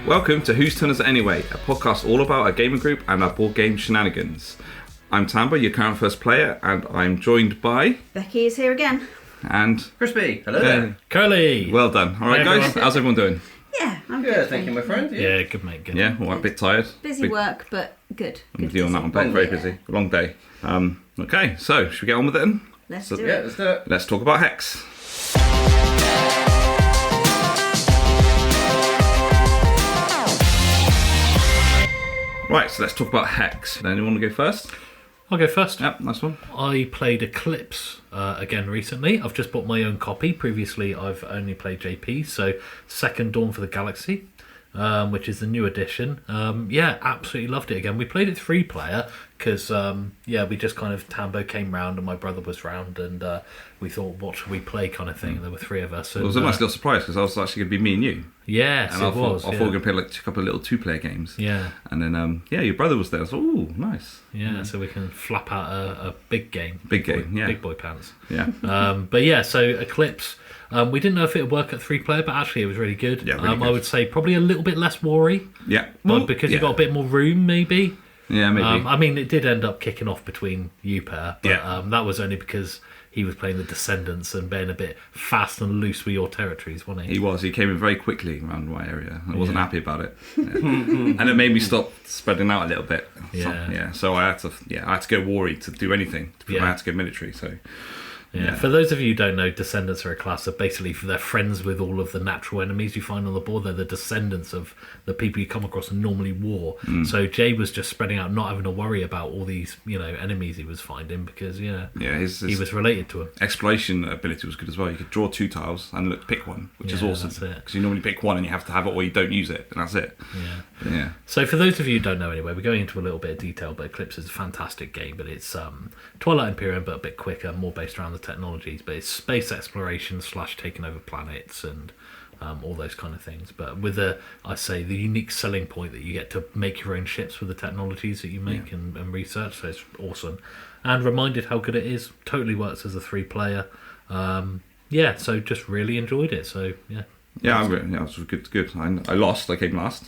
Welcome to Whose Turn Is It Anyway, a podcast all about our gaming group and our board game shenanigans. I'm Tambo, your current first player, and I'm joined by... Becky is here again. And... Crispy, hello there. Kerley. Well done. Alright guys, how's everyone doing? Yeah, I'm Good, good. thank you, my friend. Yeah, good mate, good. Yeah, alright, a bit tired. Busy work, but good. I'm with you on that one, Ben. Very busy. Long day. Okay, so should we get on with it then? Let's do Yeah, it. let's do it. Let's talk about Hex. Right, so let's talk about Hex. Anyone want to go first? I'll go first. Yep, nice one. I played Eclipse again recently. I've just bought my own copy. Previously, I've only played JP, so Second Dawn for the Galaxy, which is the new edition. Yeah, absolutely loved it again. We played it 3-player because, we just kind of, Tambo came round and my brother was round and we thought, what should we play kind of thing. And there were 3 of us. And, It was a nice little surprise because I was actually going to be me and you. Yes, And it I thought was. we were going to play like a couple of little 2-player games. Yeah. And then, your brother was there. I thought, ooh, nice. Yeah, so we can flap out a big game. Big game, yeah. Big boy pants. Yeah. But yeah, so Eclipse, we didn't know if it would work at 3-player, but actually it was really good. Yeah, really good. I would say probably a little bit less worry, Yeah. because you got a bit more room, maybe. Yeah, maybe. I mean, it did end up kicking off between you pair, but Yeah. that was only because he was playing the Descendants and being a bit fast and loose with your territories, wasn't he? He was. He came in very quickly around my area. I wasn't happy about it. Yeah. And it made me stop spreading out a little bit. Yeah. So I had to go worry to do anything. I had to go military, so... Yeah. For those of you who don't know, Descendants are a class that basically they're friends with all of the natural enemies you find on the board. They're the descendants of the people you come across in normally war. So Jay was just spreading out, not having to worry about all these, enemies he was finding because, he was related to them. Exploration ability was good as well. You could draw 2 tiles and pick one, which is awesome. That's it. Because you normally pick one and you have to have it or you don't use it, and that's it. Yeah. So for those of you who don't know anyway, we're going into a little bit of detail, but Eclipse is a fantastic game, but it's Twilight Imperium, but a bit quicker, more based around the technologies, but it's space exploration / taking over planets and all those kind of things, but with the unique selling point that you get to make your own ships with the technologies that you make and research, so it's awesome. And reminded how good it is, totally works as a 3-player. So just really enjoyed it, so it was good. I lost. I came last.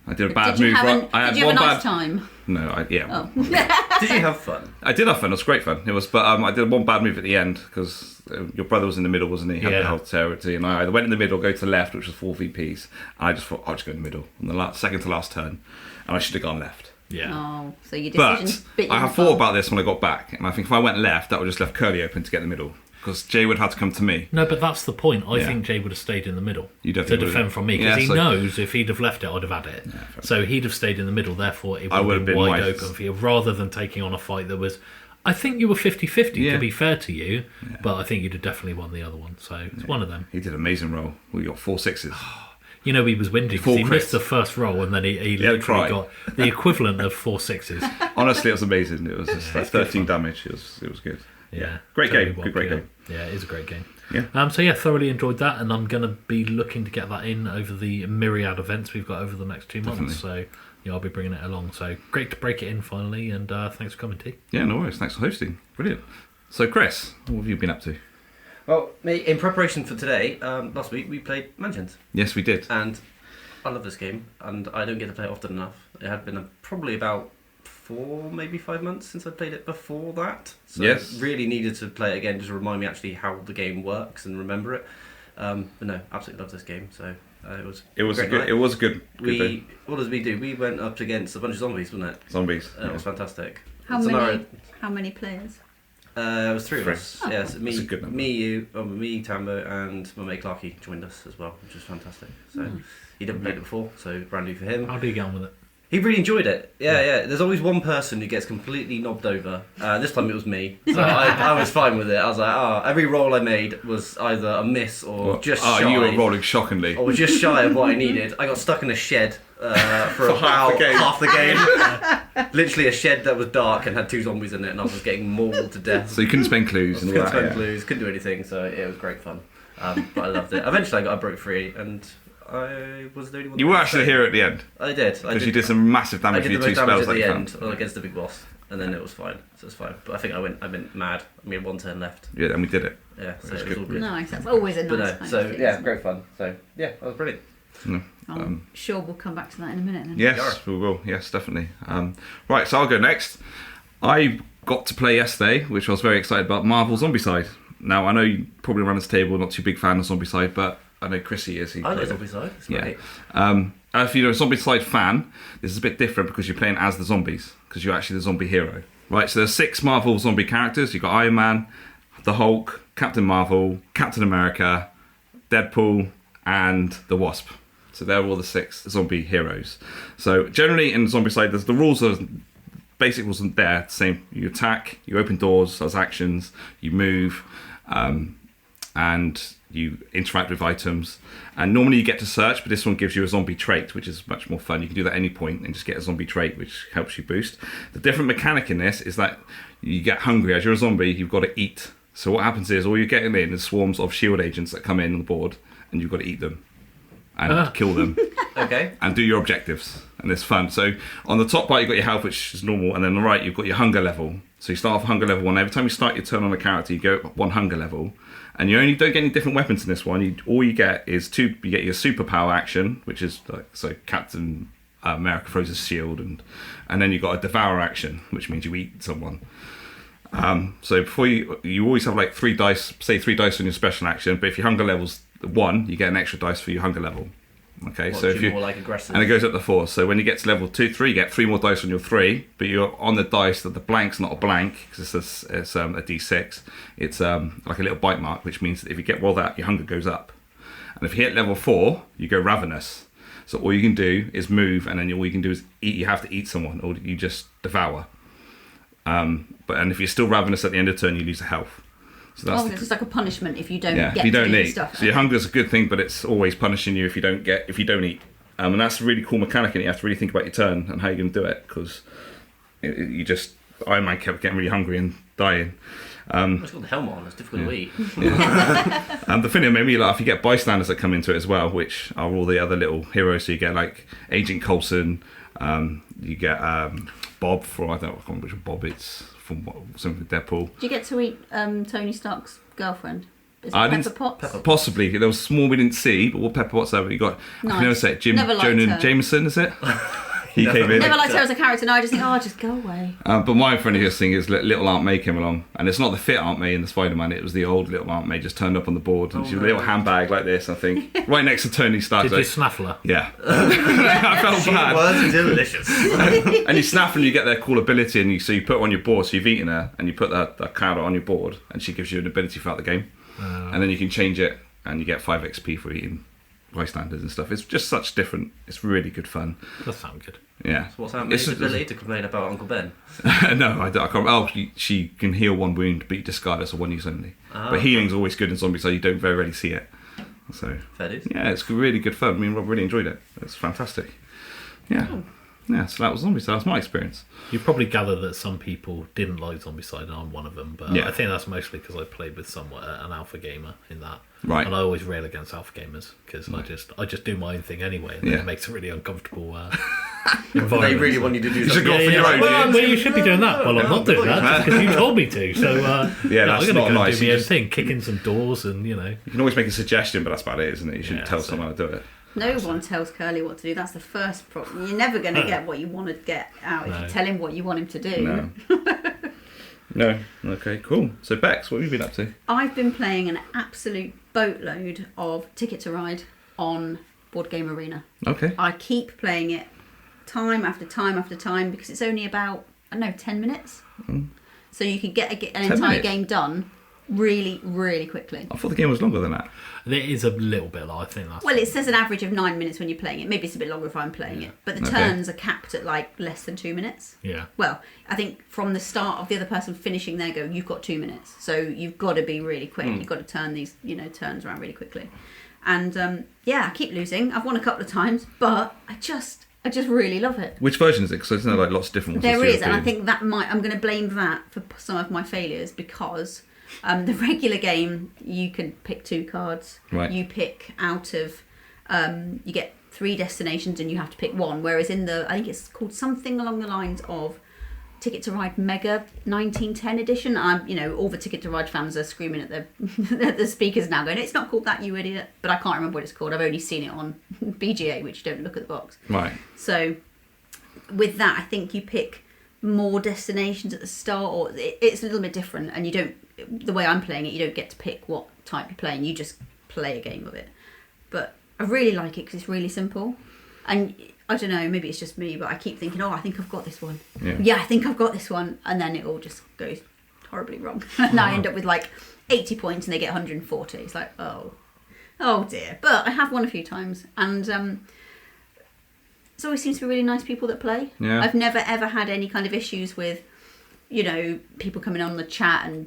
I did a bad move. Did you have a nice time? No, Did you have fun? I did have fun. It was great fun. It was, but I did one bad move at the end because your brother was in the middle, wasn't he? He had the whole territory, and I either went in the middle, go to the left, which was 4 VPs, and I just thought I'll just go in the middle on the second to last turn, and I should have gone left. Yeah. Oh, so your decision bit you I have thought about this when I got back, and I think if I went left, that would just left Kerley open to get the middle. Because Jay would have to come to me. No, but that's the point. I think Jay would have stayed in the middle to defend from me. Because he knows if he'd have left it, I'd have had it. So he'd have stayed in the middle. Therefore, it would have been wide open for you. Rather than taking on a fight that was... I think you were 50-50, to be fair to you. Yeah. But I think you'd have definitely won the other one. So it's one of them. He did an amazing roll. We got 4 6s. He was whinging because he missed the first roll and then he literally got the equivalent of 4 6s. Honestly, it was amazing. It was just 13 damage. It was good. Yeah, great game. Great game. Yeah, it is a great game. Yeah. Thoroughly enjoyed that, and I'm going to be looking to get that in over the myriad events we've got over the next 2 months. So I'll be bringing it along. So great to break it in finally, and thanks for coming, T. Yeah, no worries. Thanks for hosting. Brilliant. So Chris, what have you been up to? Well, in preparation for today, last week we played Mansions. Yes, we did. And I love this game, and I don't get to play it often enough. It had been probably about 4, maybe 5 months since I played it before that. So yes. I really needed to play it again just to remind me actually how the game works and remember it. But no, absolutely love this game. So it was a good day. What did we do? We went up against a bunch of zombies, wasn't it? Zombies. It was fantastic. How many players? It was 3 of us. Oh. Yes, That's a good number. me, Tambo, and my mate Clarky joined us as well, which was fantastic. So he'd never played it before, so brand new for him. How do you get on with it? He really enjoyed it. Yeah. There's always one person who gets completely knobbed over. This time it was me. So I was fine with it. I was like, every roll I made was either a miss or just shy. You were rolling shockingly. Or just shy of what I needed. I got stuck in a shed for about half the game. Literally a shed that was dark and had 2 zombies in it, and I was just getting mauled to death. So you couldn't spend clues. Couldn't spend clues, couldn't do anything, so it was great fun. But I loved it. Eventually I broke free, and I was the only one. You were actually here at the end. I did. Because you did some massive damage with your 2 spells at the end against the big boss, and then it was fine. So it's fine. But I think I went mad. We had 1 turn left. Yeah, and we did it. Yeah, so it was all good. Nice. That's always a nice. Great fun. So yeah, that was brilliant. No. I'm sure we'll come back to that in a minute then. Yes, we will. Yes, definitely. Right, so I'll go next. I got to play yesterday, which I was very excited about, Marvel Zombicide. Now, I know you probably around this table not too big fan of Zombicide, but I know Chrissy is. I know Zombicide. It's great. If you're a Zombicide fan, this is a bit different because you're playing as the zombies, because you're actually the zombie hero. Right, so there's 6 Marvel zombie characters. You've got Iron Man, the Hulk, Captain Marvel, Captain America, Deadpool, and the Wasp. So they're all the 6 zombie heroes. So generally in Zombicide, there's the rules are basic rules aren't there. Same. You attack, you open doors as actions, you move, and you interact with items. And normally you get to search, but this one gives you a zombie trait, which is much more fun. You can do that at any point and just get a zombie trait, which helps you boost. The different mechanic in this is that you get hungry. As you're a zombie, you've got to eat. So what happens is all you're getting in is swarms of shield agents that come in on the board, and you've got to eat them and kill them. Okay. And do your objectives, and it's fun. So on the top part you've got your health, which is normal, and then on the right you've got your hunger level. So you start off hunger level 1. Every time you start your turn on a character, you go up 1 hunger level, and you only don't get any different weapons in this one. All you get is 2. You get your superpower action, which is like, so Captain America throws a shield, and then you got a devour action, which means you eat someone. So before you always have like 3 dice, say 3 dice on your special action, but if your hunger level's 1, you get an extra dice for your hunger level. Okay, so if you're more like aggressive, and it goes up to 4. So when you get to level 2, 3, you get 3 more dice on your 3, but you're on the dice that the blank's not a blank because it's a D6. It's like a little bite mark, which means that if you get roll that, your hunger goes up. And if you hit level 4, you go ravenous. So all you can do is move, and then all you can do is eat. You have to eat someone, or you just devour. And if you're still ravenous at the end of turn, you lose a health. So that's it's like a punishment if you don't get if you don't to do eat. stuff. So your hunger is a good thing, but it's always punishing you if you don't eat. And that's a really cool mechanic, and you have to really think about your turn and how you're going to do it, because Iron Man kept getting really hungry and dying. It's got the helmet on. It's difficult to eat. And the thing that made me laugh, you get bystanders that come into it as well, which are all the other little heroes. So you get like Agent Coulson. You get Bob I can't remember which Bob it's from, something with Deadpool. Do you get to eat Tony Stark's girlfriend? Is it Pepper Potts? Possibly. There was small we didn't see, but what Pepper Potts there? You got. Nice. I can never say it. Jonah Jameson, is it? He came in. Never liked her as a character. No, I just think, just go away. But my funniest thing is little Aunt May came along, and it's not the fit Aunt May in the Spider-Man. It was the old little Aunt May just turned up on the board, and she was a little handbag like this. I think right next to Tony Stark. Did you snaffle her? Yeah, I felt bad. She was delicious. And you snaffle, and you get their cool ability, and you put her on your board. So you've eaten her, and you put that card on your board, and she gives you an ability throughout the game, and then you can change it, and you get 5 XP for eating bystanders and stuff. It's just such different. It's really good fun. That sounds good. Yeah. So what's Aunt May's ability to complain about Uncle Ben? No, I can't. She can heal 1 wound, but you discard it, so 1 use only. But healing's always good in zombies, so you don't very rarely see it. So fair dues. Yeah, it's really good fun. I mean, Rob really enjoyed it. It's fantastic. Yeah. Cool. Yeah, so that was Zombicide. That was my experience. You probably gather that some people didn't like Zombicide, and I'm one of them. But I think that's mostly because I played with an alpha gamer in that. Right. And I always rail against alpha gamers because I just do my own thing anyway, and then it makes a really uncomfortable environment. They really want you to do something. Well, you should be doing that. Well, I'm not doing that because you told me to. So that's I'm going to go nice. and do my own thing, kick in some doors, and You can always make a suggestion, but that's about it, isn't it? You shouldn't tell someone to do it. No one tells Kerley what to do. That's the first problem. You're never going to get what you want to get out if you tell him what you want him to do. No. Okay, cool. So, Bex, what have you been up to? I've been playing an absolute boatload of Ticket to Ride on Board Game Arena. Okay. I keep playing it time after time after time because it's only about, 10 minutes. So you can get an entire game done really, really quickly. I thought the game was longer than that. It is a little bit I think that's... Well, it says an average of 9 minutes when you're playing it. Maybe it's a bit longer if I'm playing it. But the turns are capped at less than 2 minutes. Yeah. Well, I think from the start of the other person finishing their go, you've got 2 minutes. So you've got to be really quick. You've got to turn these, turns around really quickly. And I keep losing. I've won a couple of times, but I just really love it. Which version is it? Because there's lots of different ones. There is, and I think I'm going to blame that for some of my failures because the regular game, you can pick 2 cards. Right. You pick out of, you get 3 destinations and you have to pick 1. Whereas in I think it's called something along the lines of Ticket to Ride Mega 1910 edition. All the Ticket to Ride fans are screaming at the speakers now, going, "It's not called that, you idiot!" But I can't remember what it's called. I've only seen it on BGA, which you don't look at the box. Right. So, with that, I think you pick more destinations at the start, or it's a little bit different, and you don't. The way I'm playing it, you don't get to pick what type you're playing. You just play a game of it. But I really like it because it's really simple, and I don't know, maybe it's just me, but I keep thinking, I think I've got this one. Yeah, I think I've got this one. And then it all just goes horribly wrong. And I end up with like 80 points and they get 140. It's like, oh dear. But I have won a few times. And it always seems to be really nice people that play. Yeah. I've never ever had any kind of issues with, people coming on the chat and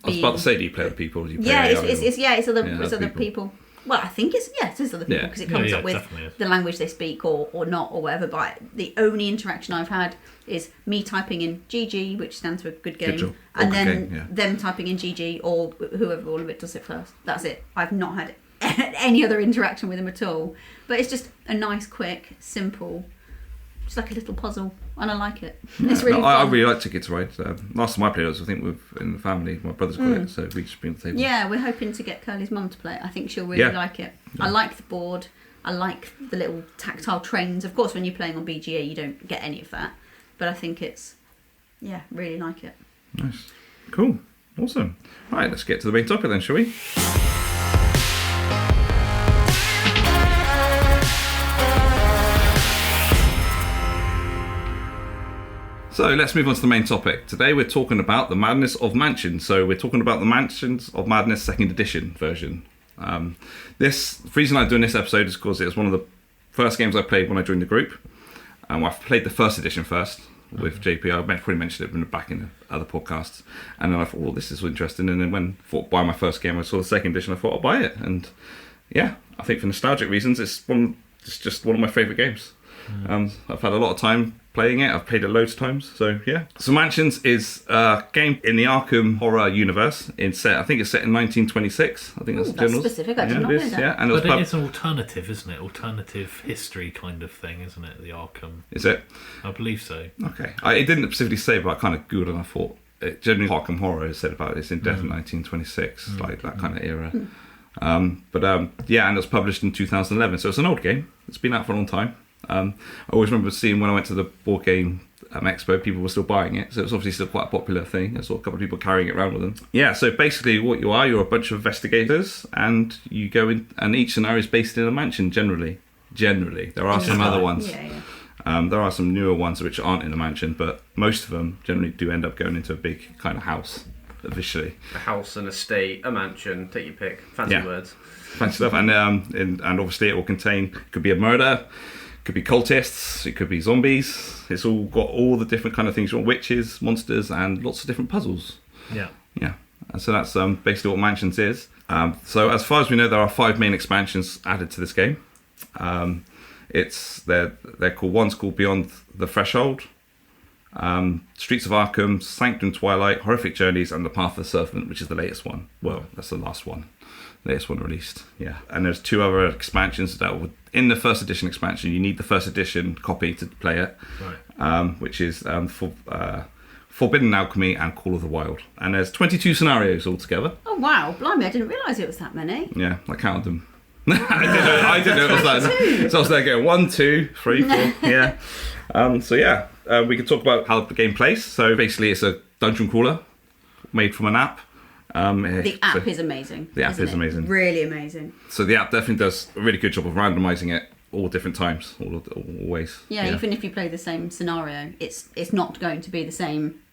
I was about to say, do you play with people? Do you play it's other people. Well, I think it is other people because it comes up with the language they speak or not or whatever. But the only interaction I've had is me typing in GG, which stands for good game, and then them typing in GG or whoever all of it does it first. That's it. I've not had any other interaction with them at all. But it's just a nice, quick, simple, just like a little puzzle, and I like it. It's really fun. I really like Ticket to Ride. Last time I played it was, I think, in the family. My brother's got it, so we just been on the table. Yeah, we're hoping to get Kerley's mum to play it. I think she'll really like it. Yeah. I like the board. I like the little tactile trains. Of course, when you're playing on BGA, you don't get any of that. But I think really like it. Nice. Cool. Awesome. Right, let's get to the main topic then, shall we? So let's move on to the main topic. Today we're talking about the Madness of Mansions. So we're talking about the Mansions of Madness Second Edition version. The reason I'm doing this episode is because it was one of the first games I played when I joined the group. I've played the first edition first with JP. I probably mentioned it back in the other podcasts. And then I thought, this is interesting. And then when I thought buy my first game, I saw the second edition, I thought I'll buy it. And yeah, I think for nostalgic reasons, it's just one of my favourite games. I've had a lot of time playing it. I've played it loads of times. So yeah. So Mansions is a game in the Arkham horror universe. I think it's set in 1926. I think that's specific. I did not know that. Yeah, and it's an alternative, isn't it? Alternative history kind of thing, isn't it? The Arkham. Is it? I believe so. Okay. It didn't specifically say, but I kind of googled and I thought generally Arkham horror is said about this in death in 1926, like that kind of era. And it was published in 2011. So it's an old game. It's been out for a long time. I always remember seeing when I went to the board game expo, people were still buying it, so it's obviously still quite a popular thing. I saw a couple of people carrying it around with them. Yeah, so basically what you're a bunch of investigators, and you go in, and each scenario is based in a mansion. Generally, there are some other ones. There are some newer ones which aren't in a mansion, but most of them generally do end up going into a big kind of house. Officially, a house, an estate, a mansion. Take your pick. Fancy words. Fancy stuff, and obviously it will contain. Could be a murder. Could be cultists, it could be zombies. It's all got all the different kind of things. You want witches, monsters, and lots of different puzzles. Yeah. And so that's basically what Mansions is. So as far as we know, there are 5 main expansions added to this game. They're called. One's called Beyond the Threshold, Streets of Arkham, Sanctum Twilight, Horrific Journeys, and The Path of the Serpent, which is the latest one. Well, that's the last one. Latest one released, and there's 2 other expansions that were in the first edition expansion. You need the first edition copy to play it, right. Which is Forbidden Alchemy and Call of the Wild, and there's 22 scenarios altogether. Oh wow, blimey, I didn't realise it was that many. Yeah, I counted them. I didn't know it was that. So I was there going 1, 2, 3, 4. Yeah. We can talk about how the game plays. So basically, it's a dungeon crawler made from an app. The app is amazing. The app is amazing. Really amazing. So the app definitely does a really good job of randomising it all different times, all ways. Yeah, even if you play the same scenario, it's not going to be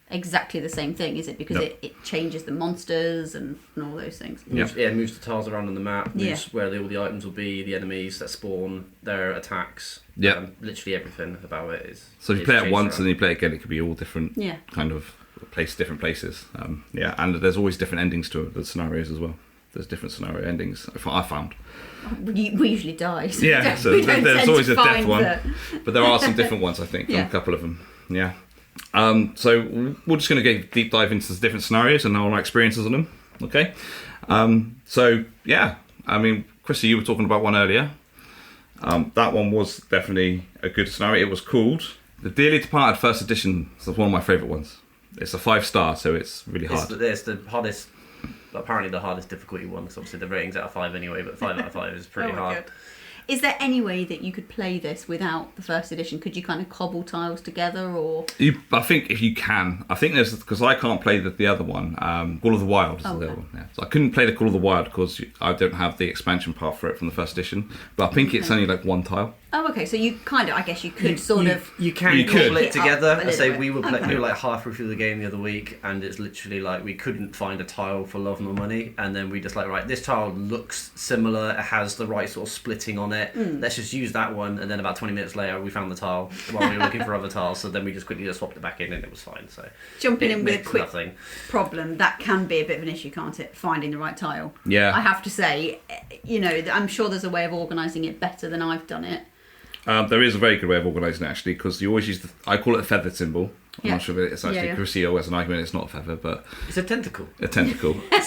exactly the same thing, is it? Because it changes the monsters and all those things. Moves the tiles around on the map, moves where all the items will be, the enemies that spawn, their attacks. Yeah. Literally everything about it is. So if you play it once and then you play it again, it could be all different kind of different places. And there's always different endings to the scenarios as well. There's different scenario endings, I found. We usually die. So so there's always a death one. But there are some different ones, I think, from a couple of them. Yeah. So we're just going to go deep dive into the different scenarios and our experiences on them. Okay. Chrissy, you were talking about one earlier. That one was definitely a good scenario. It was called The Dearly Departed First Edition is one of my favourite ones. It's a 5-star, so it's really hard. It's the hardest, apparently the hardest difficulty one, because obviously the rating's out of 5 anyway, but 5 out of 5 is pretty hard. God. Is there any way that you could play this without the first edition? Could you kind of cobble tiles together, or? I think if you can. I think there's, because I can't play the other one. Call of the Wild is the other one. Yeah. So I couldn't play the Call of the Wild because I don't have the expansion path for it from the first edition. But I think it's only like one tile. Oh, okay. So you kind of, I guess you could you can cobble it together. I say we were like halfway through the game the other week, and it's literally like we couldn't find a tile for love nor money, and then we just like, right, this tile looks similar. It has the right sort of splitting on it. Let's just use that one. And then about 20 minutes later, we found the tile while we were looking for other tiles. So then we just quickly swapped it back in, and it was fine. So jumping in with a quick problem, that can be a bit of an issue, can't it? Finding the right tile. Yeah. I have to say, I'm sure there's a way of organising it better than I've done it. There is a very good way of organising it, actually, because you always use I call it a feathered symbol. I'm not sure if it's actually Crucio as an argument. It's not a feather, but it's a tentacle. It's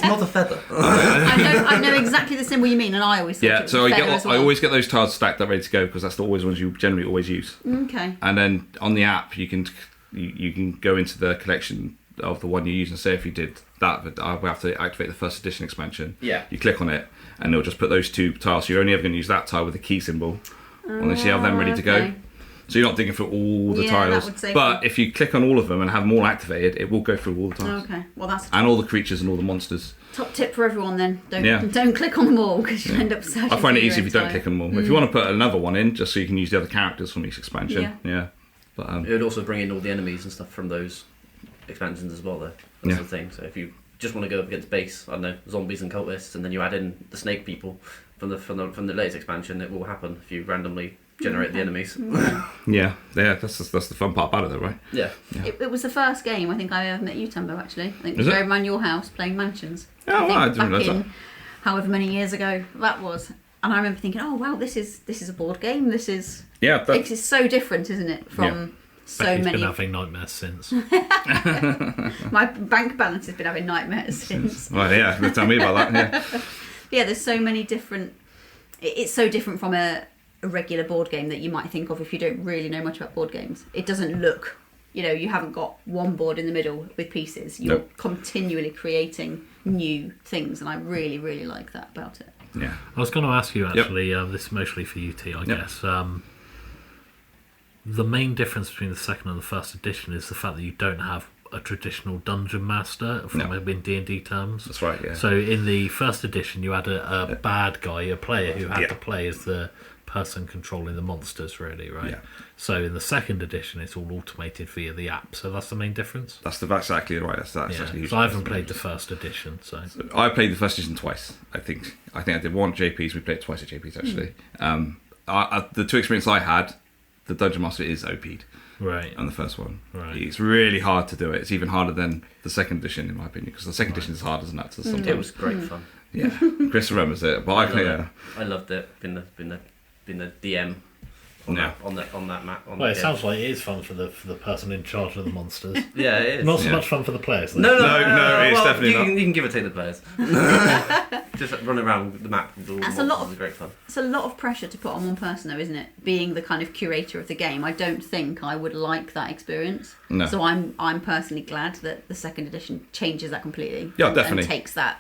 not a feather. I know exactly the symbol you mean, and I always thought it was a feather as well. I always get those tiles stacked up ready to go because that's the always ones you generally always use. Okay. And then on the app, you can go into the collection of the one you use and say if you did that, but I have to activate the first edition expansion. Yeah. You click on it, and it'll just put those 2 tiles. So you're only ever going to use that tile with the key symbol. Unless you have them ready to go. So you're not digging through all the tiles. But if you click on all of them and have them all activated, it will go through all the tiles. Okay, well that's and all the creatures and all the monsters. Top tip for everyone then. Don't click on them all because you end up searching. I find it easy if you don't click on them all. If you want to put another one in, just so you can use the other characters from each expansion. Yeah. But it would also bring in all the enemies and stuff from those expansions as well, though. That's the thing. So if you just want to go up against base, I don't know, zombies and cultists, and then you add in the snake people from the latest expansion, it will happen if you randomly generate the enemies. That's the fun part about it, though, right? Yeah. It was the first game I think I ever met you, Tambo. Actually, I think we were around your house playing Mansions. I didn't realise that. However many years ago that was, and I remember thinking, oh wow, this is a board game. This is it's so different, isn't it? From so Becky's many. Been having nightmares since. My bank balance has been having nightmares since. Well, yeah, tell me about that. Yeah, there's so many different. It's so different from a regular board game that you might think of if you don't really know much about board games. It doesn't look, you haven't got one board in the middle with pieces. You're continually creating new things, and I really, really like that about it. Yeah. I was going to ask you actually. This is mostly for you, T, I guess. The main difference between the second and the first edition is the fact that you don't have a traditional dungeon master in D&D terms. That's right, yeah. So in the first edition, you had a bad guy, a player who had to play as the person controlling the monsters, really, right? Yeah. So in the second edition, it's all automated via the app. So that's the main difference. That's exactly right. That's exactly. So I haven't played the first edition. So I played the first edition twice. I think I did one at JP's. We played it twice at JP's actually. The 2 experiences I had, the dungeon master is OP'd. Right. On the first one. Right. It's really hard to do it. It's even harder than the second edition, in my opinion, because the second edition is harder than that. Sometimes. It was great fun. Yeah, Chris remembers it, but I loved it. Been the DM on that map. It sounds like it is fun for the person in charge of the monsters. Yeah, it is. Not so much fun for the players. No, it's definitely not. You can give or take the players. Just run around the map with all the monsters is great fun. It's a lot of pressure to put on one person, though, isn't it? Being the kind of curator of the game, I don't think I would like that experience. No. So I'm personally glad that the second edition changes that completely. Yeah, definitely. And takes that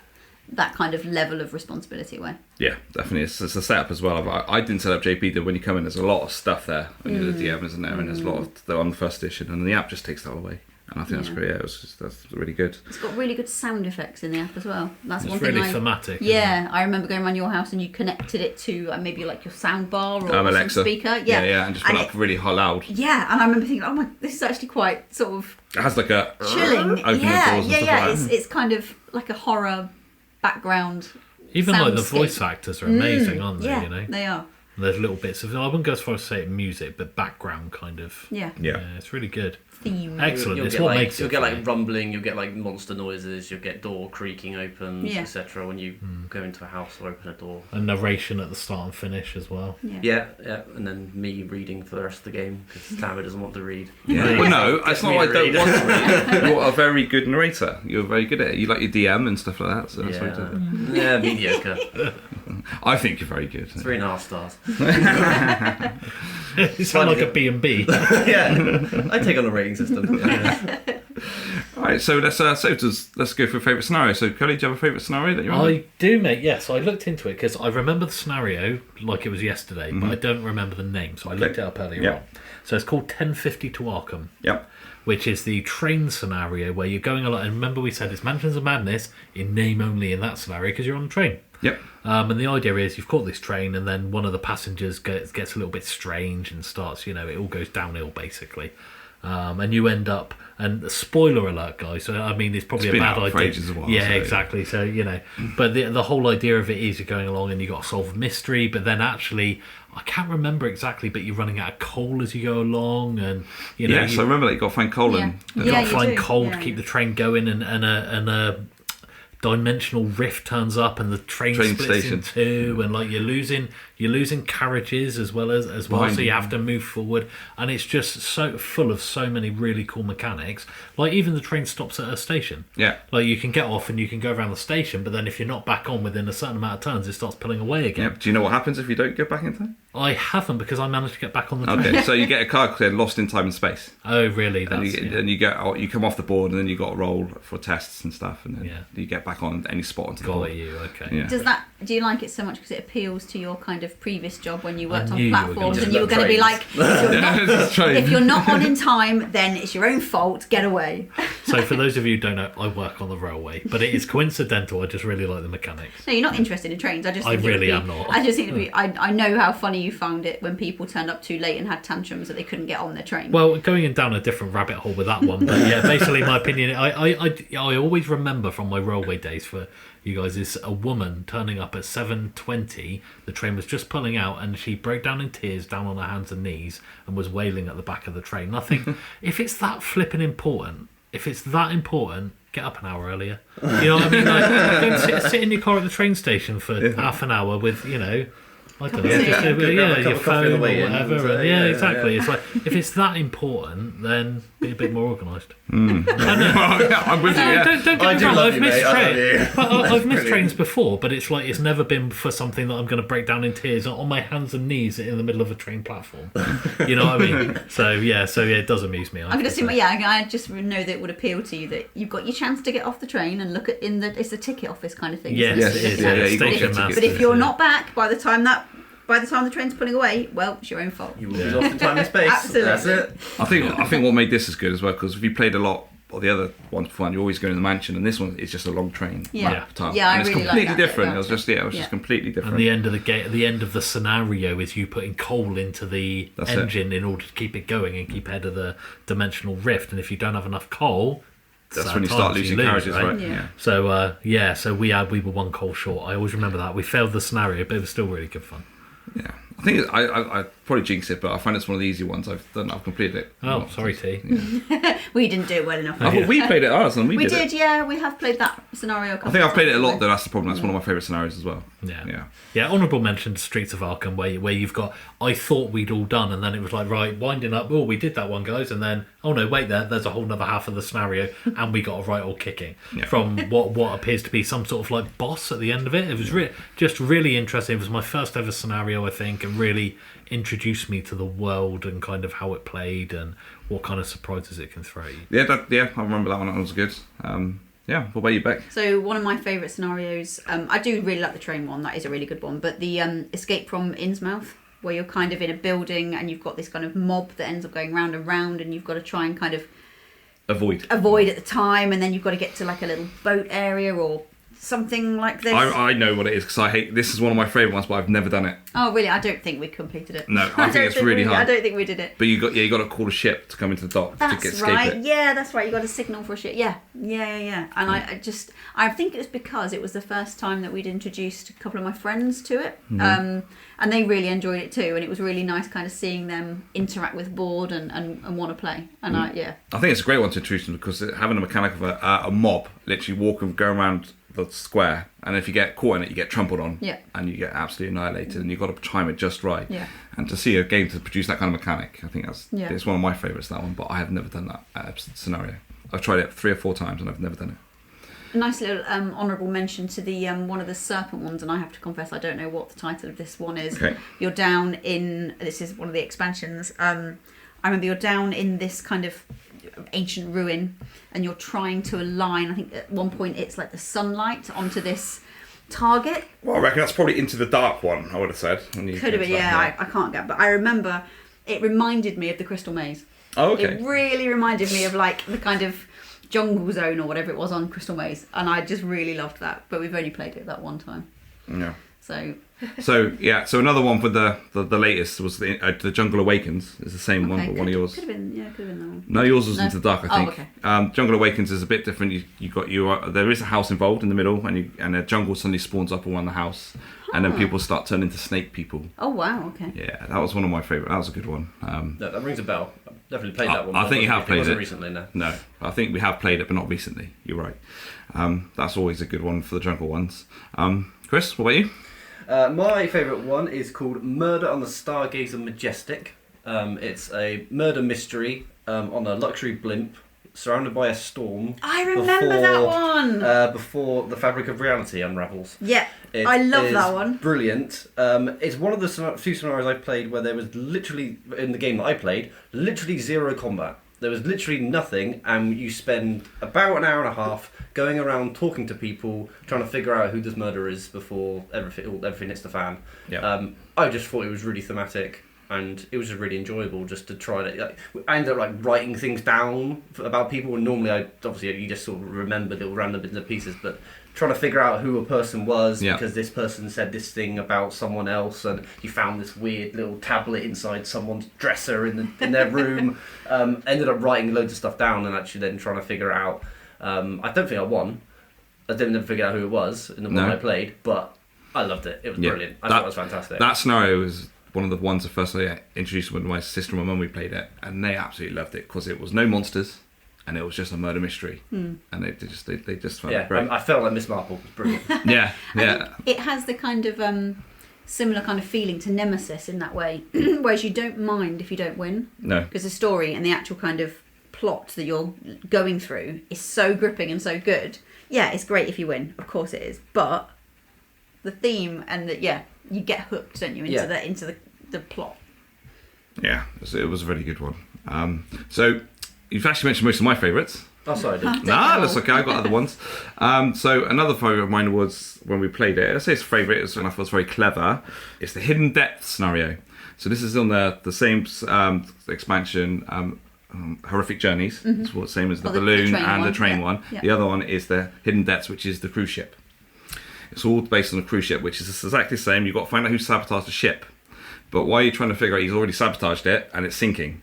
kind of level of responsibility away. Yeah, definitely. It's a setup as well. I didn't set up JP, though. When you come in, there's a lot of stuff there. When you're the DM, isn't there? And there's a lot on the first edition, and the app just takes that away. And I think that's great. That's really good. It's got really good sound effects in the app as well. That's it's one really thing. Thematic. Yeah, I remember going around your house and you connected it to maybe like your sound bar or Alexa some speaker. Yeah, and just put up really loud. Yeah, and I remember thinking, oh my, this is actually quite sort of. It has like a chilling. Opening doors and stuff like that. It's kind of like a horror background. Even like the voice actors are amazing, aren't they? Yeah, they are. And there's little bits of, I wouldn't go as far as to say music, but background kind of. Yeah, it's really good. Theme. Excellent. It's what makes it. You'll get like rumbling, you'll get like monster noises, you'll get door creaking open, etc. when you go into a house or open a door. And narration at the start and finish as well. Yeah, and then me reading for the rest of the game because Tambo doesn't want to read. Yeah. Well, no, it's not like I don't want to read. You're a very good narrator. You're very good at it. You like your DM and stuff like that. So that's what you do. Yeah, mediocre. I think you're very good. It's 3.5 stars. You sound like a B&B. Yeah, I take on a rating system. Yeah. All right, so let's go for favourite scenario. So, Kerley, do you have a favourite scenario that you're on? I do, mate. Yes, I looked into it because I remember the scenario like it was yesterday, but I don't remember the name. So I looked it up earlier on. So it's called 1050 to Arkham. Yep. Which is the train scenario where you're going along. And remember, we said it's Mansions of Madness in name only in that scenario because you're on a train. Yep. And the idea is you've caught this train, and then one of the passengers gets a little bit strange and starts, it all goes downhill basically. And you end up, and spoiler alert, guys. So I mean, it's probably a bad idea. Ages as well, yeah, exactly. So but the whole idea of it is you're going along and you got to solve a mystery, but then actually, I can't remember exactly, but you're running out of coal as you go along, and Yes, I remember that you got to find coal and you got to find coal to keep the train going, and a dimensional rift turns up and the train splits station in two, and like you're losing carriages as well, so you have to move forward, and it's just so full of so many really cool mechanics. Like even the train stops at a station. Yeah. Like you can get off and you can go around the station, but then if you're not back on within a certain amount of turns, it starts pulling away again. Yep. Do you know what happens if you don't get back in time? I haven't, because I managed to get back on the train. Okay, so you get a card cleared, lost in time and space. Oh, really? And you come off the board, and then you got to roll for tests and stuff, and then you get back on any spot onto the board. Okay. Yeah. Do you like it so much because it appeals to your kind of previous job when you worked on platforms, and you were going to be like, if you're not on in time, then it's your own fault. Get away. So for those of you who don't know, I work on the railway, but it is coincidental. I just really like the mechanics. No, you're not interested in trains. I really am not. I just think it'd be. I know how funny you found it when people turned up too late and had tantrums that they couldn't get on their train. Well, going down a different rabbit hole with that one, but yeah, basically my opinion, I always remember from my railway days for you guys is a woman turning up at 7:20. The train was just pulling out, and she broke down in tears, down on her hands and knees, and was wailing at the back of the train. And I think if it's that flipping important, get up an hour earlier. You know what I mean? Like, don't sit in your car at the train station for half an hour with I don't know, your phone or whatever. Exactly. It's like, if it's that important, then be a bit more organised. I'm with you. Don't get me wrong, I've missed trains. I've missed trains before, but it's like it's never been for something that I'm going to break down in tears on my hands and knees in the middle of a train platform. You know what I mean? So it does amuse me. I'm going to say, I just know that it would appeal to you that you've got your chance to get off the train and look at it's the ticket office kind of thing. Yes, it is. But if you're not back by the time the train's pulling away, well, it's your own fault. You will be lost in time and space. Absolutely. That's it. I think what made this as good as well, because if you played a lot of the other ones before, you're always going to the mansion, and this one is just a long train. Yeah, and I it's really completely like that different. It was just completely different. And the end of the end of the scenario is you putting coal into the engine in order to keep it going and keep ahead of the dimensional rift. And if you don't have enough coal, that's when you start losing carriages, right? Yeah. So we were one coal short. I always remember that. We failed the scenario, but it was still really good fun. Yeah. I think I probably jinx it, but I find it's one of the easy ones I've done. I've completed it. Oh, sorry, T. Yeah. We didn't do it well enough. I thought we played it ours, and we did. Yeah, we have played that scenario. I think I've played it a lot, though. That's the problem. That's one of my favourite scenarios as well. Yeah. Honourable mention to Streets of Arkham, where you've got, I thought we'd all done, and then it was like, right, winding up. Oh, we did that one, guys, and then oh no, wait, there's a whole other half of the scenario, and we got a right old kicking from what appears to be some sort of like boss at the end of it. It was just really interesting. It was my first ever scenario, I think, and really introduced me to the world and kind of how it played and what kind of surprises it can throw you. Yeah, I remember that one. That was good. What about you, Beck? So one of my favourite scenarios, I do really like the train one. That is a really good one. But the escape from Innsmouth, where you're kind of in a building and you've got this kind of mob that ends up going round and round, and you've got to try and kind of avoid at the time, and then you've got to get to like a little boat area or something like this. I know what it is, because I hate this. Is one of my favourite ones, but I've never done it. Oh really? I don't think we completed it. No, I think it's really hard. I don't think we did it. But you got to call a ship to come into the dock to escape right. it. Yeah, that's right. You got to signal for a ship. Yeah. And I think it was because it was the first time that we'd introduced a couple of my friends to it, and they really enjoyed it too. And it was really nice, kind of seeing them interact with board and want to play. And I think it's a great one to introduce them, because having a mechanic of a mob literally walking, going around the square, and if you get caught in it, you get trampled on, and you get absolutely annihilated, and you've got to time it just right. And to see a game to produce that kind of mechanic, I think it's one of my favourites, that one. But I have never done that scenario. I've tried it 3 or 4 times, and I've never done it. A nice little honourable mention to the one of the serpent ones, and I have to confess I don't know what the title of this one is. Okay. You're down in, this is one of the expansions, I remember you're down in this kind of ancient ruin and you're trying to align, I think at one point it's like the sunlight onto this target. Well, I reckon that's probably Into the Dark one, I would have said. Could have been, yeah, I can't get, but I remember it reminded me of the Crystal Maze. Oh, okay. It really reminded me of like the kind of jungle zone or whatever it was on Crystal Maze, and I just really loved that, but we've only played it that one time. Yeah. So yeah, so another one for the latest was the Jungle Awakens. It's the same one, but one of yours. Could have been that one. No, yours was Into the Dark, I think. Oh, okay. Jungle Awakens is a bit different. There is a house involved in the middle, and a jungle suddenly spawns up around the house, and then people start turning into snake people. Oh wow, okay. Yeah, that was one of my favourite. That was a good one. No, that rings a bell. I've definitely played that one. I think you have played it recently. No, I think we have played it, but not recently. You're right. That's always a good one for the jungle ones. Chris, what about you? My favourite one is called Murder on the Stargazer Majestic. It's a murder mystery on a luxury blimp surrounded by a storm. I remember that one! Before the fabric of reality unravels. Yeah, I love that one. Brilliant. It's one of the few scenarios I played where there was literally, in the game that I played, literally zero combat. There was literally nothing, and you spend about an hour and a half going around talking to people, trying to figure out who this murderer is before everything hits the fan. Yeah. I just thought it was really thematic, and it was just really enjoyable just to try to. I ended up writing things down about people, and normally you just sort of remember little random bits and pieces, but trying to figure out who a person was because this person said this thing about someone else, and you found this weird little tablet inside someone's dresser in their room. Ended up writing loads of stuff down and actually then trying to figure out. I don't think I won. I didn't figure out who it was in the one I played, but I loved it. It was brilliant. I thought it was fantastic. That scenario was one of the ones that first I introduced when my sister and my mum we played it, and they absolutely loved it because it was no monsters. And it was just a murder mystery, and they just found it great. I felt like Miss Marple was brilliant. yeah. It has the kind of similar kind of feeling to Nemesis in that way, whereas you don't mind if you don't win. No, because the story and the actual kind of plot that you're going through is so gripping and so good. Yeah, it's great if you win, of course it is, but the theme and you get hooked, don't you, into the plot. Yeah, it was a really good one. So. You've actually mentioned most of my favourites. Oh, sorry, I didn't. Nah, that's okay. I got other ones. So another favourite of mine was when we played it. I say it's a favourite, and I thought it was very clever. It's the hidden depth scenario. So this is on the same expansion, Horrific Journeys. It's the same as the balloon and the train one. Yeah. The other one is the hidden depths, which is the cruise ship. It's all based on a cruise ship, which is exactly the same. You've got to find out who sabotaged the ship. But while you're trying to figure out, he's already sabotaged it, and it's sinking.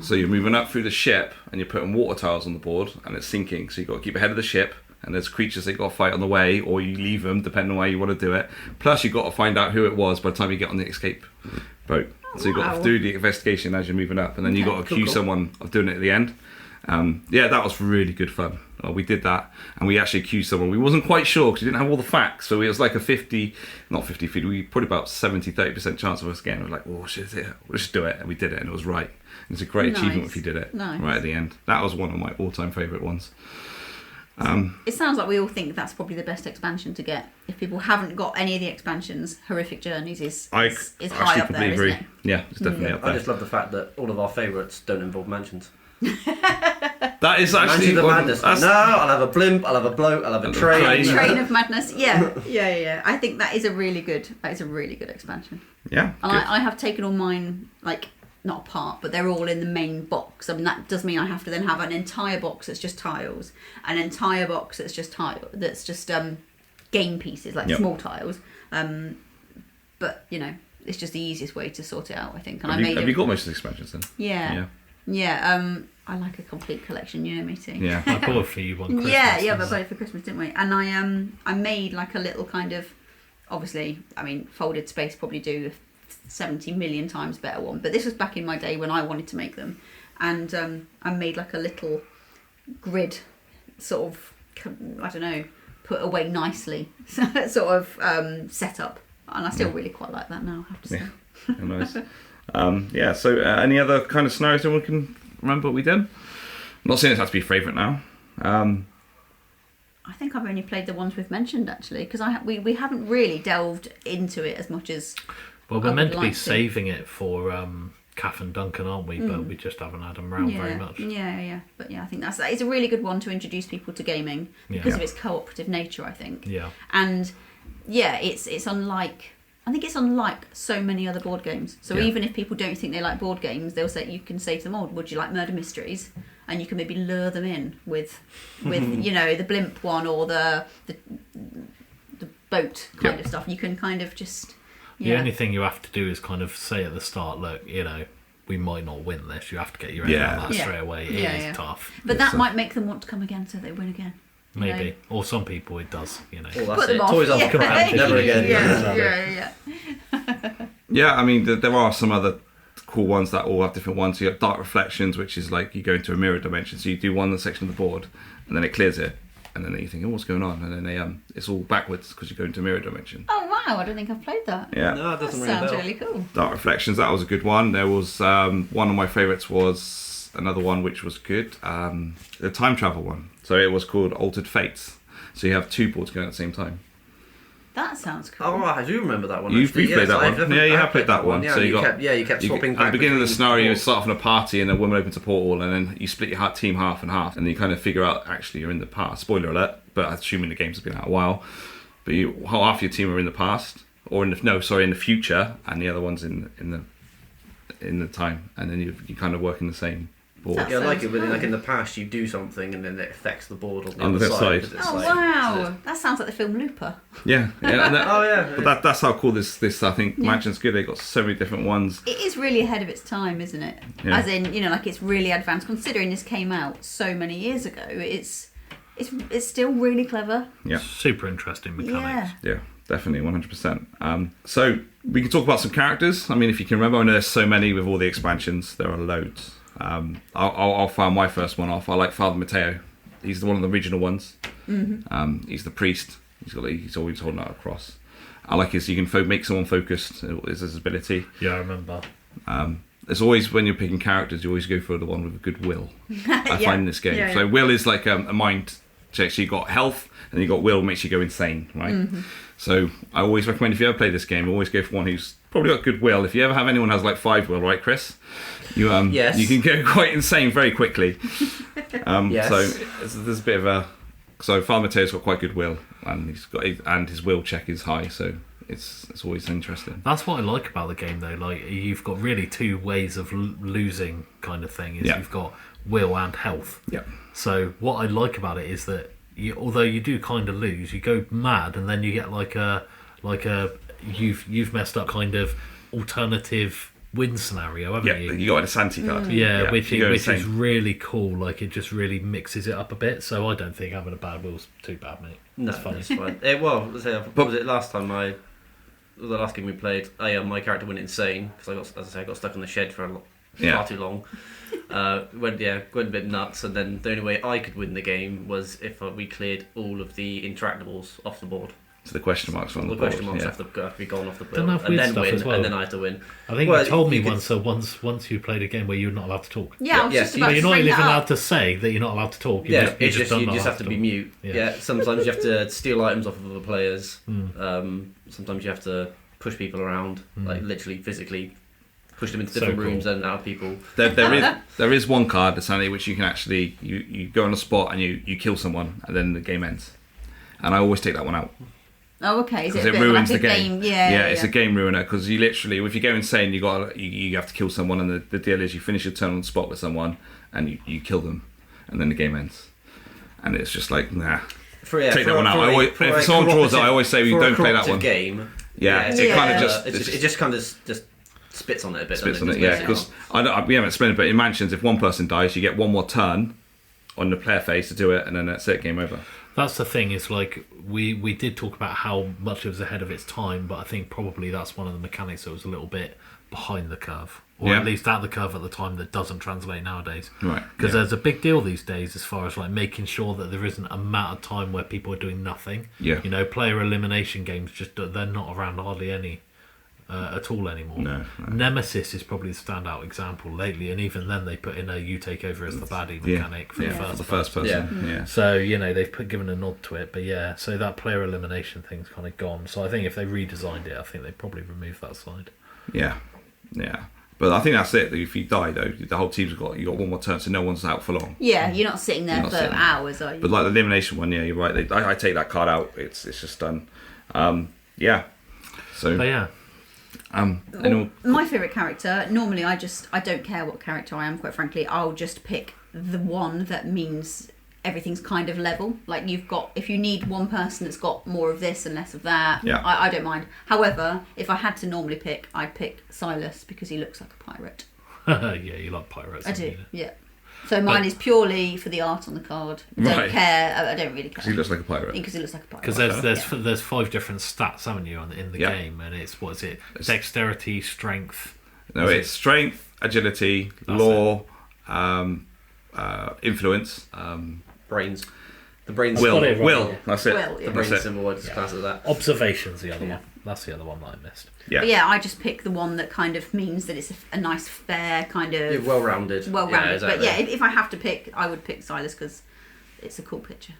So you're moving up through the ship and you're putting water tiles on the board and it's sinking. So you've got to keep ahead of the ship and there's creatures that you've got to fight on the way or you leave them depending on how you want to do it. Plus you've got to find out who it was by the time you get on the escape boat. So you've got to do the investigation as you're moving up and then you've got to accuse someone of doing it at the end. That was really good fun. We did that and we actually accused someone. We wasn't quite sure because we didn't have all the facts. So it was like not 50 feet, we put about 70-30% chance of us getting. We were like, oh shit, let's do it. And we did it and it was right. It's a great achievement if you did it right at the end. That was one of my all-time favourite ones. It sounds like we all think that's probably the best expansion to get. If people haven't got any of the expansions, Horrific Journeys is high up there, isn't it? Yeah, it's definitely up there. I just love the fact that all of our favourites don't involve mansions. That is actually the madness. No, I'll have a blimp, I'll have a bloat, I'll have a train. Train of madness. Yeah. I think that is a really good expansion. Yeah. And I have taken all mine not apart, but they're all in the main box. I mean, that does mean I have to then have an entire box that's just tiles, an entire box that's just game pieces, small tiles. But it's just the easiest way to sort it out, I think. And have you got most of the expansions then? Yeah. I like a complete collection, you know me too. Yeah, I bought it for you one Christmas. Yeah, but I bought it for Christmas, didn't we? And I made a little kind of, obviously, I mean, folded space probably do 70 million times better one, but this was back in my day when I wanted to make them, and I made a little grid sort of, I don't know, put away nicely sort of set up, and I still really quite like that now, I have to say. Nice. So any other kind of scenarios anyone can remember what we did? I'm not saying it has to be a favourite now. I think I've only played the ones we've mentioned actually, because we haven't really delved into it as much as. Well, we're meant to be saving it for Kath and Duncan, aren't we? But we just haven't had them around very much. Yeah. But yeah, I think that is a really good one to introduce people to gaming because of its cooperative nature, I think. Yeah. And yeah, it's unlike. I think it's unlike so many other board games. So even if people don't think they like board games, they'll say, you can say to them, "Oh, would you like murder mysteries?" And you can maybe lure them in with the blimp one or the boat kind of stuff. You can kind of just. The only thing you have to do is kind of say at the start, look, we might not win this. You have to get your head around that straight away. It is tough. But that might make them want to come again so they win again. Maybe. Or some people it does, Well, that's it. Toys are competitive. Never again. Yeah, I mean, there are some other cool ones that all have different ones. You have Dark Reflections, which is like you go into a mirror dimension. So you do one section of the board, and then it clears it. And then you think, what's going on? And then it's all backwards because you go into a mirror dimension. Oh, wow. I don't think I've played that. Yeah. No, it doesn't sounds really cool. Dark Reflections, that was a good one. There was one of my favourites was another one which was good. The time travel one. So it was called Altered Fates. So you have two boards going at the same time. That sounds cool. Oh, I do remember that one. You've played that one. Yeah, you have played that one. Yeah, so you kept swapping. At the beginning of the scenario, you start off in a party, and a woman opens a portal, and then you split your team half and half, and you kind of figure out actually you're in the past. Spoiler alert! But assuming the game's been out a while, but half your team are in the past, or in the future, and the other one's in the time, and then you kind of work in the same. Board. Yeah, I like it when in the past you do something and then it affects the board on the other side. Oh wow, that sounds like the film Looper. Yeah. But that's how cool this I think Yeah. Mansion's good. They've got so many different ones. It is really ahead of its time, isn't it? Yeah. As in, like it's really advanced. Considering this came out so many years ago, it's still really clever. Yeah. Super interesting mechanics. Yeah, definitely, 100%. So we can talk about some characters. I mean, if you can remember, I know there's so many with all the expansions. There are loads. I'll fire my first one off. I like Father Mateo. He's one of the original ones. Mm-hmm. He's the priest. He's always holding out a cross. I like his. You can make someone focused. Is his ability. Yeah, I remember. It's always when you're picking characters, you always go for the one with a good will. I find in this game. Yeah. So will is like a mind check. So you got health, and you got will makes you go insane, right? Mm-hmm. So I always recommend if you ever play this game, always go for one who's probably got good will. If you ever have anyone who has like 5 will, right, Chris? You yes. You can go quite insane very quickly. Yes. So there's a bit of a. So Father Mateo's got quite good will, and his will check is high. So it's always interesting. That's what I like about the game, though. Like you've got really two ways of losing, kind of thing. You've got will and health. Yeah. So what I like about it is that although you do kind of lose, you go mad, and then you get like a you've messed up kind of alternative win scenario, haven't you? Yeah, you got a Santi card. Yeah, which is really cool. Like it just really mixes it up a bit. So I don't think having a bad will's too bad, mate. No, it's funny. It's fine. Let's say, what was it last time? The last game we played, my character went insane because I got stuck in the shed for far too long. Went a bit nuts, and then the only way I could win the game was if we cleared all of the interactables off the board. So the question marks on the board. The question marks have to be gone off the board, and then win, and then I have to win. I think you told me once you played a game where you're not allowed to talk. Yeah, I was just about to you're not bring even that allowed up. to say that you're not allowed to talk. You just have to be mute. Yeah, sometimes you have to steal items off of other players. Sometimes you have to push people around, like literally physically push them into different rooms and out of people. There is one card, Sandy, which you can actually you go on a spot and you kill someone, and then the game ends. And I always take that one out. Oh, okay. Is it it ruins the game? Yeah, it's a game ruiner because you literally, if you go insane, you have to kill someone, and the deal is you finish your turn on the spot with someone, and you kill them, and then the game ends. And it's just like take that one out. If someone draws it, I always say we don't play that one. Game. It just kind of spits on it a bit. Spits on it, yeah. Because we haven't explained it, but in Mansions, if one person dies, you get one more turn on the player phase to do it, and then that's it, game over. That's the thing, is like we did talk about how much it was ahead of its time, but I think probably that's one of the mechanics that was a little bit behind the curve, or at least at the curve at the time, that doesn't translate nowadays. Right. Because there's a big deal these days as far as like making sure that there isn't an amount of time where people are doing nothing. Yeah. Player elimination games they're not around hardly any at all anymore. No. Nemesis is probably the standout example lately, and even then they put in a you take over as the baddie mechanic for the first person. Yeah. So they've given a nod to it, but so that player elimination thing's kind of gone. So I think if they redesigned it, I think they'd probably remove that side. Yeah. But I think that's it. If you die, though, the whole team's got one more turn, so no one's out for long. Yeah, you're not sitting there for hours, are you? But like the elimination one, you're right. I take that card out. It's just done. So. But yeah. My favourite character, normally I don't care what character I am, quite frankly. I'll just pick the one that means everything's kind of level. Like if you need one person that's got more of this and less of that, I don't mind. However, if I had to normally pick, I'd pick Silas because he looks like a pirate. Yeah, you like pirates. I do, yeah. So mine is purely for the art on the card. I don't care. I don't really care. Because he looks like a pirate. Because there's 5 different stats, haven't you, in the game, and it's what is it? Dexterity, strength. No, it's strength, agility, law, influence, brains. The brains. Will. That's it. The brains symbol. I just class it that. Observation's the other one. That's the other one that I missed. Yeah. But I just pick the one that kind of means that it's a nice, fair kind of... well-rounded. Well-rounded. Yeah, exactly. But if I have to pick, I would pick Silas because it's a cool picture.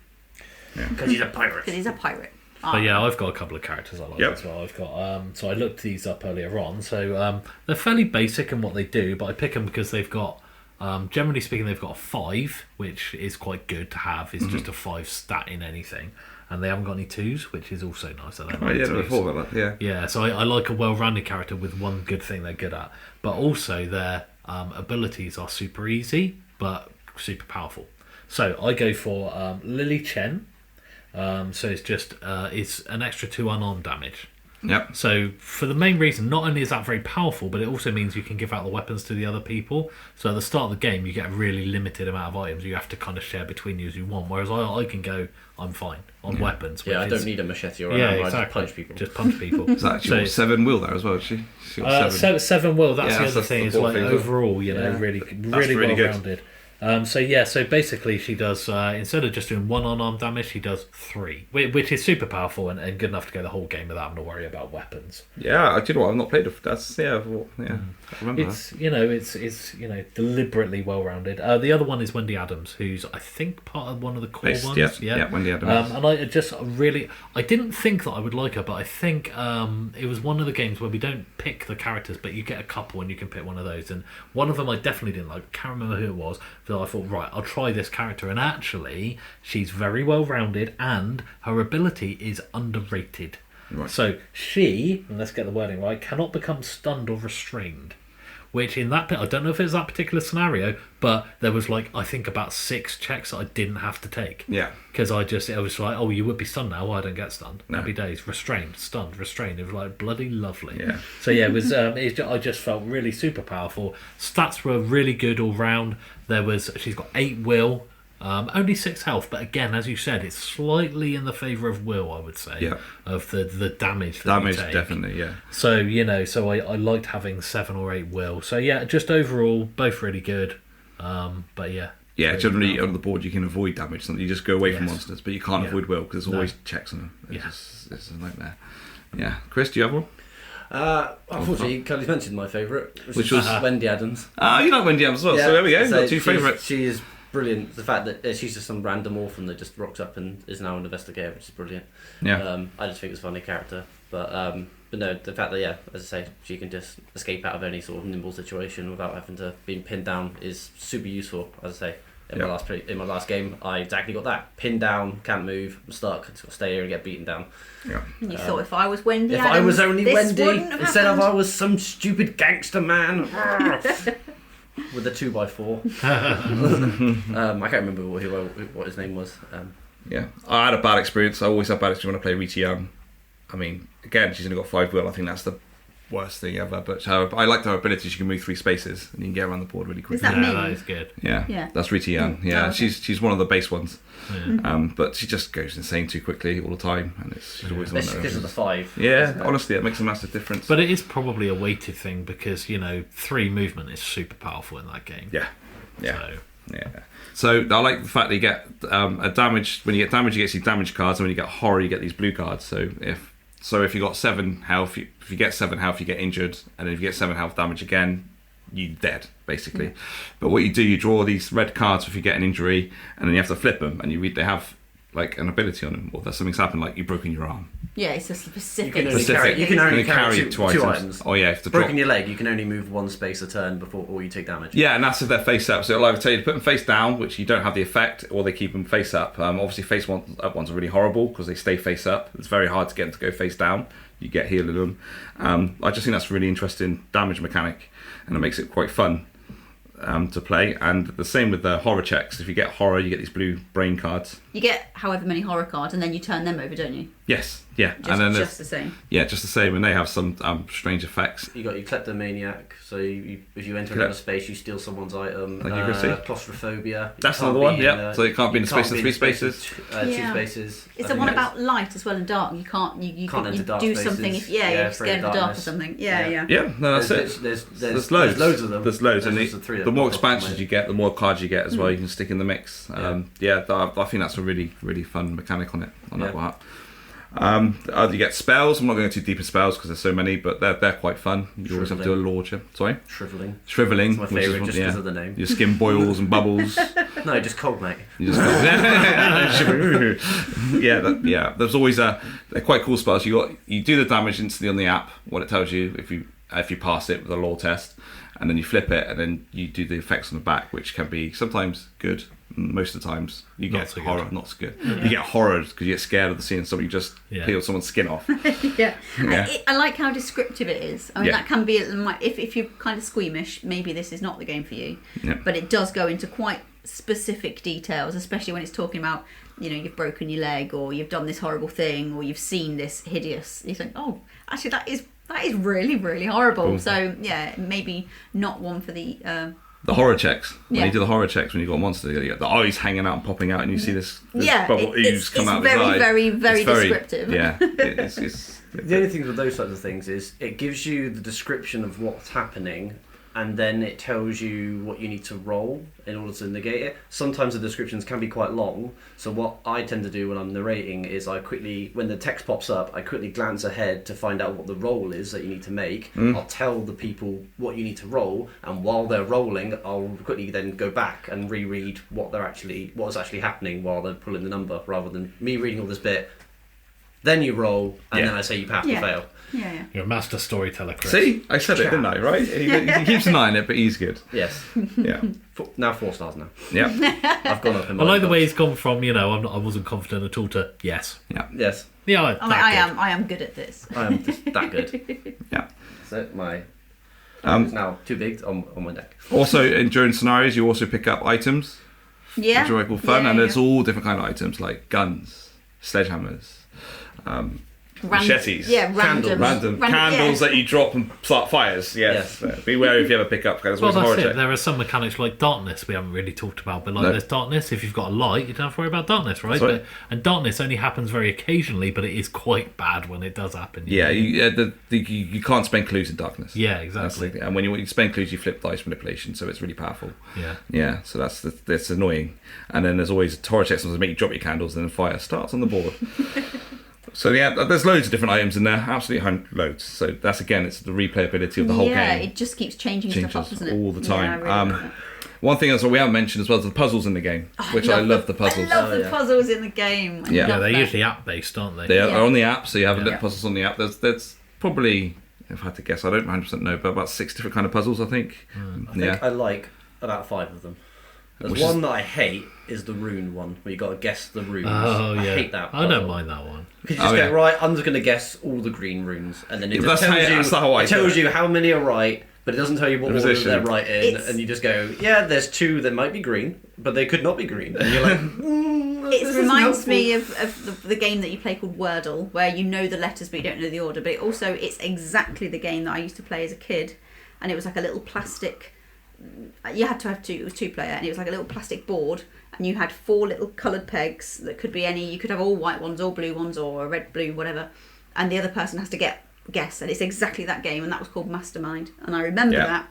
Because he's a pirate. But I've got a couple of characters I like as well. I've got so I looked these up earlier on. So they're fairly basic in what they do, but I pick them because they've got... generally speaking, they've got a 5, which is quite good to have. It's just a 5 stat in anything. And they haven't got any 2s, which is also nice. I don't like Yeah, so I like a well-rounded character with one good thing they're good at. But also their abilities are super easy, but super powerful. So I go for Lily Chen. So it's just it's an extra 2 unarmed damage. Yep. So for the main reason, not only is that very powerful, but it also means you can give out the weapons to the other people. So at the start of the game, you get a really limited amount of items you have to kind of share between you as you want. Whereas I can go, I'm fine on weapons. I don't need a machete or anything. Exactly. I just punch people. Just punch people. Is that actually 7 will there as well? She got 7. 7 will. That's the other thing. It's like overall, really well rounded. So basically she does, instead of just doing 1 unarmed damage, she does 3, which is super powerful and good enough to go the whole game without having to worry about weapons. Yeah, do you know what? I've not played it. That's, I remember it's, that. It's deliberately well-rounded. The other one is Wendy Adams, who's, I think, part of one of the core ones. Yeah, Wendy Adams. And I didn't think that I would like her, but I think it was one of the games where we don't pick the characters, but you get a couple and you can pick one of those. And one of them I definitely didn't like. I can't remember who it was. So I thought, right, I'll try this character, and actually she's very well rounded and her ability is underrated. Right. So she, and let's get the wording right, cannot become stunned or restrained, which in that I don't know if it's that particular scenario, but there was I think about 6 checks that I didn't have to take. Yeah. Because I was like, oh, you would be stunned now. I don't get stunned. No. Happy days. Restrained, stunned, restrained. It was bloody lovely. Yeah. So it was. I just felt really super powerful. Stats were really good all round. She's got 8 will, only 6 health, but again, as you said, it's slightly in the favour of will, I would say. Yeah. Of the damage that you take. Definitely, yeah. So I liked having 7 or 8 will. So just overall, both really good. But yeah. Yeah, generally on the board you can avoid damage. You just go away from monsters, but you can't avoid will because there's always checks on them. It's a nightmare. Yeah, Chris, do you have one? Unfortunately, Kerley's mentioned my favourite, which was Wendy Adams. You like Wendy Adams as well, so there we go. You've got 2 favourites. She is brilliant. The fact that she's just some random orphan that just rocks up and is now an investigator, which is brilliant. Yeah. I just think it's a funny character, but no, the fact that as I say, she can just escape out of any sort of nimble situation without having to be pinned down is super useful. As I say, in my last game, I exactly got that: pinned down, can't move, I'm stuck, just got to stay here and get beaten down. Yeah. You thought if I was Wendy Adams, I was only Wendy instead happened. of I was some stupid gangster man with a 2x4. I can't remember what his name was. Yeah, I had a bad experience. I always have bad experience when I play Rita Young. I mean, again, she's only got 5 will. I think that's the worst thing ever. But I liked her ability. She can move 3 spaces and you can get around the board really quickly. Is that me? That is good. Yeah, that's Rita Young. Yeah, okay. she's one of the base ones. Yeah. But she just goes insane too quickly all the time, and she's always on Especially because of the 5. Yeah, honestly, it makes a massive difference. But it is probably a weighted thing because 3 movement is super powerful in that game. Yeah. So I like the fact that you get a damage. When you get damage, you get these damage cards, and when you get horror, you get these blue cards. So if So if you got 7 health, if you get 7 health, you get injured, and then if you get 7 health damage again, you're dead, basically. But what you do, you draw these red cards if you get an injury, and then you have to flip them, and you read they have like an ability on them, or that something's happened, like you've broken your arm. Yeah, it's a specific. You can only carry two items. Oh yeah, if broken your leg, you can only move 1 space a turn or you take damage. Yeah, and that's if they're face up. So it'll either tell you to put them face down, which you don't have the effect, or they keep them face up. Obviously, face up ones are really horrible because they stay face up. It's very hard to get them to go face down. You get healed in them. I just think that's a really interesting damage mechanic, and it makes it quite fun to play. And the same with the horror checks. If you get horror, you get these blue brain cards. You get however many horror cards, and then you turn them over, don't you? Yes, yeah. Just the same. Yeah, just the same, and they have some strange effects. You got your kleptomaniac, so if you enter another space, you steal someone's item. Claustrophobia. That's another one, yeah. So you can't be in the space in 3 spaces. 2 spaces. It's the one about light as well and dark. You can't enter dark do spaces. Something if you're scared of the dark or something. Yeah. No, that's it. There's loads of them. There's loads, and the more expansions you get, the more cards you get as well. You can stick in the mix. I think that's a really, really fun mechanic on it. That part. You get spells. I'm not going too deep in spells because there's so many, but they're quite fun. You always have to do a launcher. Sorry? Shriveling. It's my favourite just because of the name. Your skin boils and bubbles. No, just cold, mate. There's always they're quite cool spells. You do the damage instantly on the app. What it tells you if you pass it with a lore test, and then you flip it, and then you do the effects on the back, which can be sometimes good. Most of the times you get horror, not so good. You get horror because you get scared of seeing somebody just peel someone's skin off. I like how descriptive it is. I mean, that can be if you're kind of squeamish, maybe this is not the game for you. But it does go into quite specific details, especially when it's talking about, you've broken your leg, or you've done this horrible thing, or you've seen this hideous. You think, oh, actually, that is really, really horrible. Cool. So maybe not one for the horror checks. When you do the horror checks, when you've got a monster, you get the eyes hanging out and popping out, and you see this bubble ooze come out of his eye. It's very, very descriptive. Yeah. The only thing with those types of things is it gives you the description of what's happening, and then it tells you what you need to roll in order to negate it. Sometimes the descriptions can be quite long, so what I tend to do when I'm narrating is when the text pops up, I quickly glance ahead to find out what the roll is that you need to make. I'll tell the people what you need to roll, and while they're rolling, I'll quickly then go back and reread what's actually happening while they're pulling the number, rather than me reading all this bit. Then you roll, and then I say you pass or fail. Yeah. You're a master storyteller, Chris. See? I said it, didn't I, right? He keeps an eye on it, but he's good. Yes. Yeah. Now 4 stars now. Yeah. I've gone up in my I like the way he's gone from, I wasn't confident at all to yes. Yeah. Yes. Yeah, I am good at this. I am just that good. Yeah. So it's now too big on my deck. Also, during scenarios, you also pick up items. Yeah. Which are quite fun, and there's all different kind of items like guns, sledgehammers, machetes, random candles that you drop and start fires. Yes. Beware if you ever pick up. That's it. There are some mechanics like darkness we haven't really talked about, but there's darkness. If you've got a light, you don't have to worry about darkness, right? And darkness only happens very occasionally, but it is quite bad when it does happen. You can't spend clues in darkness. Yeah, exactly. And when you spend clues, you flip dice manipulation, so it's really powerful. Yeah. So that's annoying. And then there's always a horror check. Sometimes make you drop your candles, and then fire starts on the board. So there's loads of different items in there, absolutely loads. So that's it's the replayability of the whole game. Yeah, it just keeps changing stuff up, doesn't it? All the time. Yeah, really one thing we haven't mentioned as well is the puzzles in the game, which I love the puzzles. I love the puzzles in the game. They're usually app based, aren't they? They are on the app, so you have puzzles on the app. There's probably, if I had to guess, I don't 100% know, but about 6 different kind of puzzles, I think. I think I like about 5 of them. There's one that I hate is the rune one, where you got to guess the runes. Oh, yeah. I hate that puzzle. I don't mind that one. Because you just get right, I'm just going to guess all the green runes, and then it tells you how many are right, but it doesn't tell you what order they're right in, and you just go, there's 2 that might be green, but they could not be green. And you're like, it reminds me of the game that you play called Wordle, where you know the letters but you don't know the order, but it's exactly the game that I used to play as a kid, and it was like a little plastic... You had to have 2. It was 2-player, and it was like a little plastic board, and you had 4 little coloured pegs that could be any. You could have all white ones, all blue ones, or a red, blue, whatever. And the other person has to guess, and it's exactly that game, and that was called Mastermind. And I remember that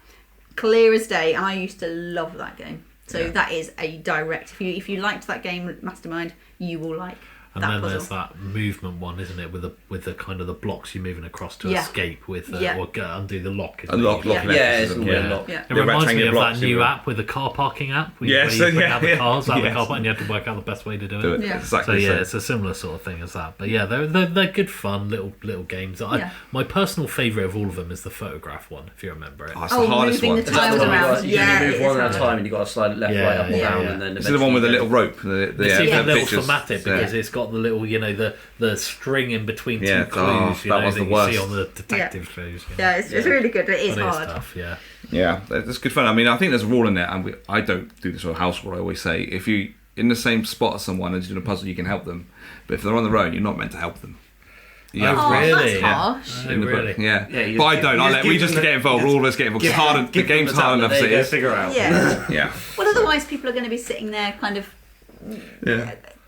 clear as day, and I used to love that game. So that is a direct. If you liked that game, Mastermind, you will like. And then there's that movement one, isn't it, with the kind of the blocks you're moving across to escape with, or undo the lock. Lock. It's all lock. It reminds me of that new app with the car parking app. Where you bring out the cars out of the car park and you have to work out the best way to do it. Exactly. So it's a similar sort of thing as that. But yeah, they're good fun little games. My personal favourite of all of them is the photograph one, if you remember it. Oh, it's the hardest one. The tiles around. You move one at a time and you've got to slide left, right, up and down. And then it's the one with the little rope. It's even a little thematic because it's got the little, the string in between two clues that you see on the detective shows. Yeah, it's really good. It is hard. Tough, yeah, it's good fun. I mean, I think there's a rule in there, and I don't do this sort of house rule. I always say, if you in the same spot as someone and doing a puzzle, you can help them. But if they're on their own, you're not meant to help them. Really? That's harsh. Really? Yeah. But I don't. We just get involved. All of us get involved. It's hard. The game's hard enough as it is. Figure out. Yeah. Well, otherwise people are going to be sitting there kind of.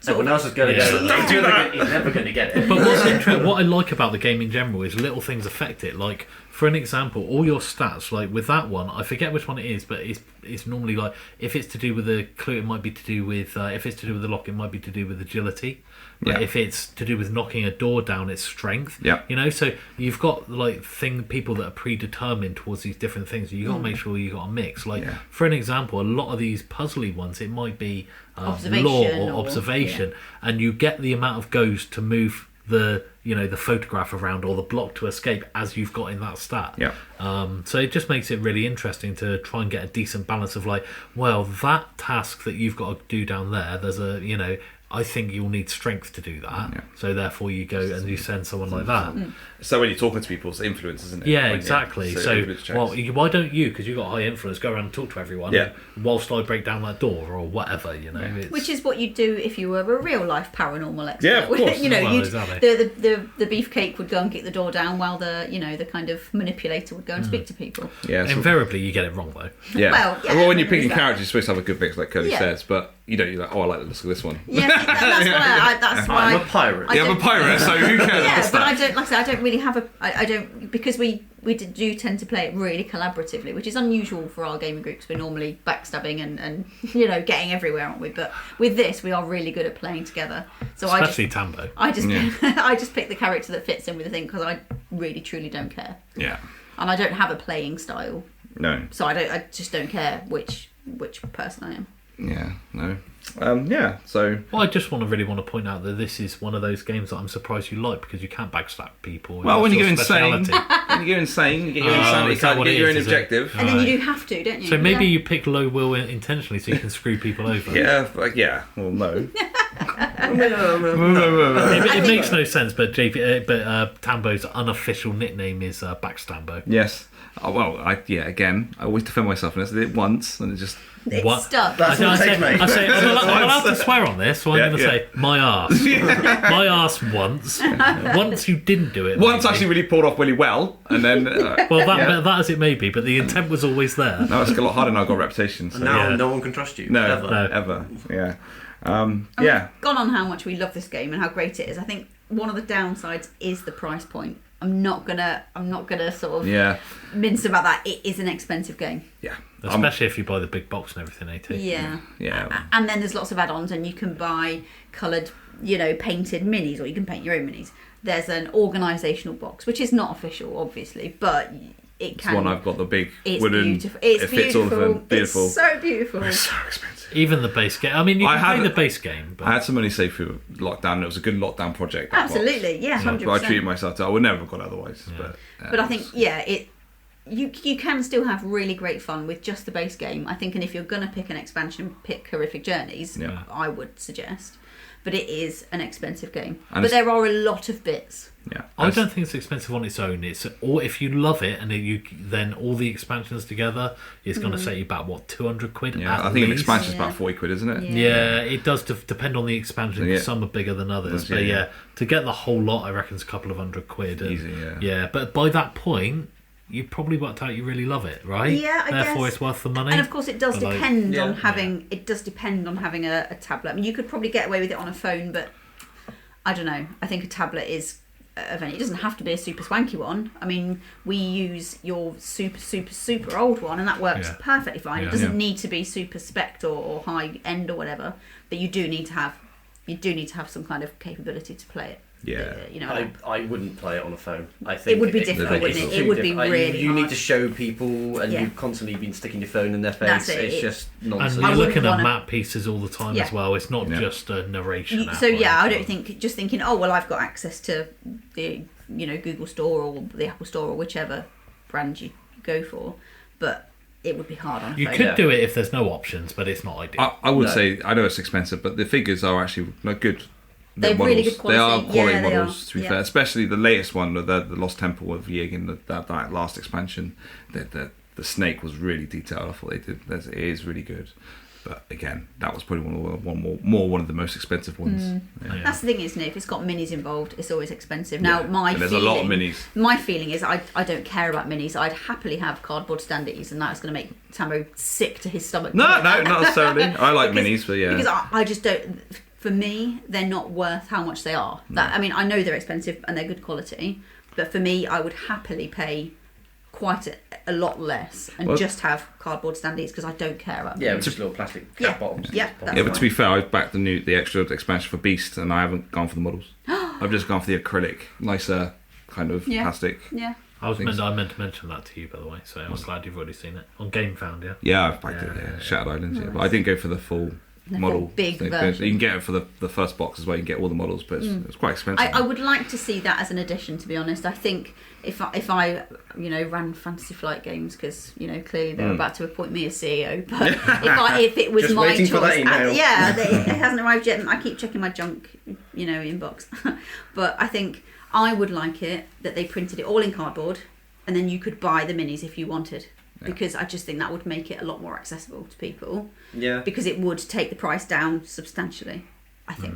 Someone else is going to go. Don't do that. You're never going to get it. But what's interesting, what I like about the game in general is little things affect it. Like, for an example, all your stats, like with that one, I forget which one it is, but it's normally like if it's to do with the clue, it might be to do with if it's to do with the lock, it might be to do with agility. But if it's to do with knocking a door down, it's strength. So you've got people that are predetermined towards these different things. You got to make sure you got a mix. For an example, a lot of these puzzly ones, it might be law or observation, and you get the amount of goes to move the photograph around or the block to escape as you've got in that stat. So it just makes it really interesting to try and get a decent balance of that task that you've got to do down there, there's I think you'll need strength to do that. So therefore you go and you send someone like that. So when you're talking to people, it's influence, isn't it? Yeah, exactly. So why don't you, because you've got high influence, go around and talk to everyone whilst I break down that door or whatever, Which is what you'd do if you were a real life paranormal expert. Yeah, of course. Exactly. the beefcake would go and kick the door down while the kind of manipulator would go and speak to people. Yeah. Invariably you get it wrong though. Yeah. Well, when you're picking characters, you're supposed to have a good mix, like Kerley says, but you're like, I like the look of this one. Yeah, that's why I'm a pirate. I'm a pirate, so who cares? Yeah, but I don't, I don't really have because we do tend to play it really collaboratively, which is unusual for our gaming groups. We're normally backstabbing and getting everywhere, aren't we? But with this, we are really good at playing together. So especially Tambo. I just pick the character that fits in with the thing because I really truly don't care. Yeah. And I don't have a playing style. No. So I just don't care which person I am. Yeah. No. So. Well, I just really want to point out that this is one of those games that I'm surprised you like because you can't backstab people. Well, when you go insane, you get your insanity, you get your own objective, and then you do have to, don't you? So maybe you pick low will intentionally so you can screw people over. Yeah. Well, no. It makes no sense, but Tambo's unofficial nickname is Backstambo. Yes. Again, I always defend myself, and I did it once, and it just. It's stuck. That's what it takes, mate. I'm allowed to swear on this, so I'm going to say my arse. My arse once. Once you didn't do it. Once actually really pulled off really well, and then. That as it may be, but the intent was always there. No, it's a lot harder now. I've got a reputation. So. And now no one can trust you. No, ever. Yeah. We've gone on how much we love this game and how great it is. I think one of the downsides is the price point. I'm not gonna sort of mince about that. It is an expensive game. Yeah. Especially if you buy the big box and everything, AT. Yeah. And then there's lots of add-ons, and you can buy coloured, painted minis, or you can paint your own minis. There's an organisational box, which is not official, obviously, but it can. It's one I've got the big wooden. Beautiful. It's it fits all of them. Beautiful. It's so beautiful. It's so expensive. Even the base game. I mean, you can play the base game. But... I had some money saved for lockdown, and it was a good lockdown project. Absolutely, 100%. But I treated myself to. I would never have gone otherwise. Yeah. But I think, you can still have really great fun with just the base game, I think. And if you're going to pick an expansion, pick Horrific Journeys, I would suggest. But it is an expensive game. But there are a lot of bits. Yeah, I don't think it's expensive on its own. If you love it, and then all the expansions together, it's going to set you back £200. Yeah, I think an expansion is about £40, isn't it? Yeah, it does depend on the expansion. Yeah. Some are bigger than others, but to get the whole lot, I reckon it's a couple of £100. Easy, yeah. But by that point, you probably worked out you really love it, right? Yeah, Therefore, guess. It's worth the money. And of course, it does depend on having. It does depend on having a tablet. I mean, you could probably get away with it on a phone, but I don't know. I think a tablet is. It doesn't have to be a super swanky one. I mean, we use your super old one, and that works perfectly fine. It doesn't need to be super spec or high end or whatever, but you do need to have you do need to have some kind of capability to play it. Yeah. You know, I wouldn't play it on a phone. I think it would be difficult, wouldn't it? It would be really You hard. need to show people, and you've constantly been sticking your phone in their face. That's it. It's just nonsense. And you're looking at map pieces all the time Yeah. as well. It's not just a narration. So I don't think just thinking, oh well, I've got access to the Google Store or the Apple Store or whichever brand you go for, but it would be hard on a You phone. could do it if there's no options, but it's not ideal. I would say, I know it's expensive, but the figures are actually good. They're models. really good quality. They are quality Yeah, they models, are. to be Yeah. fair. Especially the latest one, the Lost Temple of Yig in that last expansion. The snake was really detailed. I thought they did. It is really good. But again, that was probably one of the most expensive ones. Yeah. That's the thing, isn't it? If it's got minis involved, it's always expensive. Now, there's a lot of minis. My feeling is I don't care about minis. I'd happily have cardboard standees, and that's going to make Tambo sick to his stomach. No, not necessarily. I like minis, but because I just don't. For me, they're not worth how much they are. I mean, I know they're expensive and they're good quality, but for me, I would happily pay quite a lot less and just have cardboard standees because I don't care about them. Yeah, with just little plastic cap bottoms. Yeah, but to be fair, I've backed the extra expansion for Beast, and I haven't gone for the models. I've just gone for the acrylic, nicer kind of plastic. Yeah. I meant to mention that to you, by the way, so I'm glad you've already seen it. On GameFound, yeah? Yeah, I've backed it, Shattered Islands, But I didn't go for the full model. Big thing. version. You can get it for the first box as well, you can get all the models, but it's quite expensive. I would like to see that as an addition, to be honest. I think if I ran Fantasy Flight Games, because clearly they're about to appoint me as CEO, but if it was Just my waiting choice, for that email. it hasn't arrived yet. I keep checking my junk inbox, but I think I would like it that they printed it all in cardboard, and then you could buy the minis if you wanted. Because I just think that would make it a lot more accessible to people. Yeah. Because it would take the price down substantially, I think.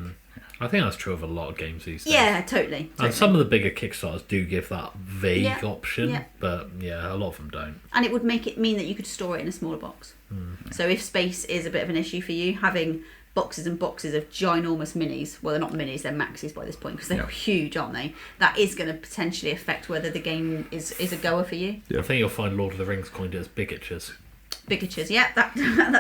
I think that's true of a lot of games these days. Yeah, totally. And some of the bigger Kickstarters do give that vague option, but a lot of them don't. And it would make it mean that you could store it in a smaller box. So if space is a bit of an issue for you, having boxes and boxes of ginormous minis, well, they're not minis, they're maxis by this point because they're huge, aren't they? That is going to potentially affect whether the game is a goer for you. I think you'll find Lord of the Rings coined it as bigatures. Bigatures, yeah, that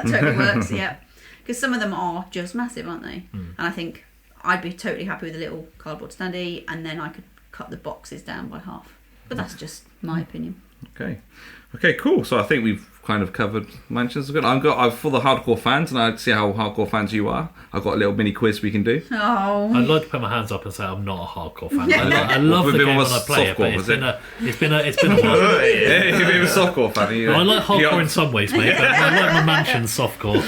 totally works, yeah. Because some of them are just massive, aren't they? And I think I'd be totally happy with a little cardboard standee, and then I could cut the boxes down by half. But that's just my opinion. Okay, cool. So I think we've kind of covered mansions. I'm for the hardcore fans, and I'd see how hardcore fans you are. I've got a little mini quiz we can do. Oh, I'd like to put my hands up and say I'm not a hardcore fan. I love the game when I play it, but it's been a while. If you're a softcore fan, I like hardcore in some ways, mate, but I like my mansion softcore.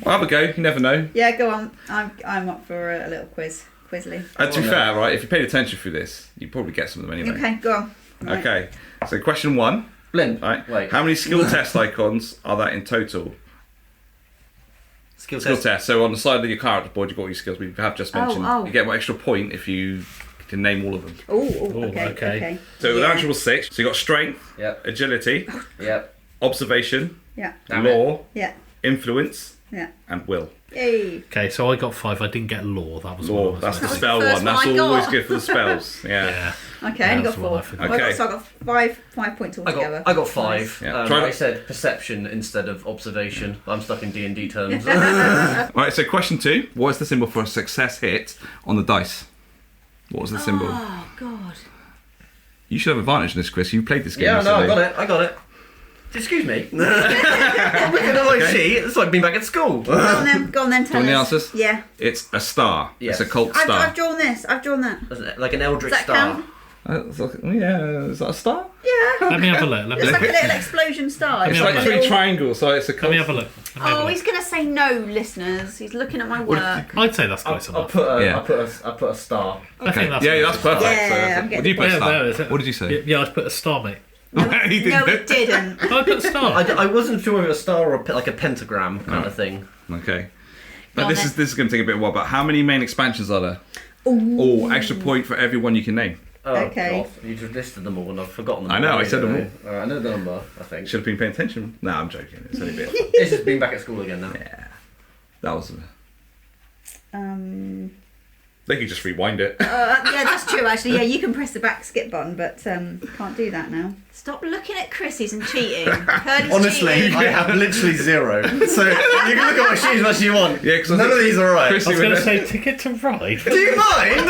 Well, have a go. You never know. yeah, go on. I'm up for a little quizly. To be fair, right, if you paid attention through this, you probably get some of them anyway. Okay, go on. Right. Okay, so question 1. Blend. Right. Wait. How many skill test icons are there in total? Skill test. So on the side of your character board, you've got your skills. We have just mentioned. You get one extra point if you can name all of them. Okay. So the answer was 6. So you got strength, agility, observation, law, influence, and will. Yay. Okay, so I got 5. I didn't get law. That was law. one. That's the was spell the first one. That's one I always got. good for the spells. Yeah. Okay, I only got 4. Okay. So I got 5 points altogether. I got 5. Yeah. I said perception instead of observation. I'm stuck in D&D terms. Alright, so question 2. What is the symbol for a success hit on the dice? What was the symbol? Oh, God. You should have advantage in this, Chris. You played this game Yeah, no, yesterday. I got it. Excuse me. I'm looking at my sheet. It's like being back at school. Go on then, tell Do you want the us. answers? Yeah. It's a star. Yes. It's a cult star. I've drawn this. I've drawn that. Like an eldritch Does that star. count? Is that a star? Yeah. Let me have a look. It's like a little explosion star. It's have like a 3 look. triangles, so it's a cult. Let me have a look. Oh, he's going to say no, listeners. He's looking at my work. I'd say that's close I enough. put a star. I think that's Yeah, that's perfect. Yeah, I'm What getting did you put? Yeah, Star? there is it. What did you say? Yeah, I put a star, mate. He didn't. No, it didn't. I put a star. I wasn't sure if it was a star or like a pentagram kind of thing. Okay. Go But on this then. is going to take a bit of a while. But how many main expansions are there? Oh, extra point for every one you can name. Oh, Okay. God. You just listed them all and I've forgotten them. I know, I said them all. I know the number, I think. Should have been paying attention. No, I'm joking. It's only a bit. It's just being back at school again now. Yeah. That was. Um, They can just rewind it. Yeah, that's true, actually. Yeah, you can press the back skip button, but can't do that now. Stop looking at Chrissy's and cheating. Honestly, cheating. I have literally 0. So you can look at my shoes as much as you want. Yeah, because none of these are right. I was going to say Ticket to Ride. Do you mind?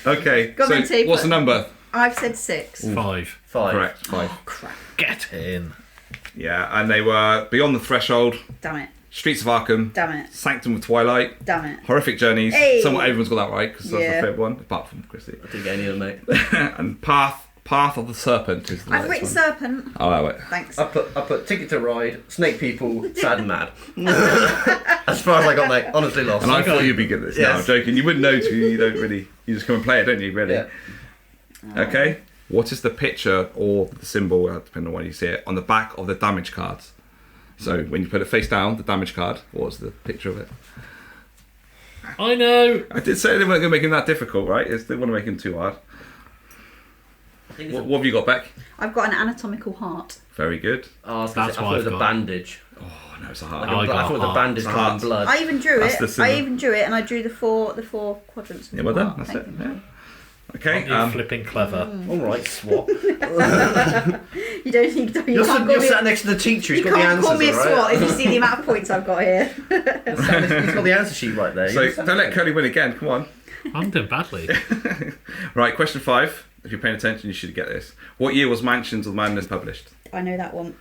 Okay, Go on then, T, what's the number? I've said 6. 5. Correct, 5. Oh, crap. Get in. Yeah, and they were Beyond the Threshold, Damn it. Streets of Arkham, Damn it. Sanctum of Twilight, Damn it. Horrific Journeys. Hey. Somewhat everyone's got that right because that's Yeah. the favourite one, apart from Chrissy. I didn't get any of them, mate. And Path of the Serpent is the I've next written one. Serpent. Oh, wait. Thanks. I put Ticket to Ride, Snake People, Sad and Mad. As far as I got, mate. Honestly lost. And I thought you'd be good at this. No, I'm Yes. joking. You wouldn't know till you don't really. You just come and play it, don't you? Really? Yeah. Okay. What is the picture or the symbol, depending on when you see it, on the back of the damage cards? So when you put it face down, the damage card, what's the picture of it? I know. I did say they weren't going to make him that difficult, right? They want to make him too hard. What have you got, Beck? I've got an anatomical heart. Very good. Oh, I was That's I what thought it was I've a got. bandage. Oh no, it's a heart. I thought it was a bandage It's a covered in heart. blood. I even drew That's it. the symbol. I even drew it, and I drew the four quadrants. Of Yeah, the well done. heart. That's Thank it. you. Yeah. Okay. You're flipping clever. All right, swat. You don't need to. You're can't call me- sat next to the teacher. He's You got the can't answers, call me a all right? SWAT if you see the amount of points I've got here. He's got the answer sheet right there. So don't let Kerley win again. Come on. I'm doing badly. Right. Question 5. If you're paying attention, you should get this. What year was Mansions of Madness published? I know that one.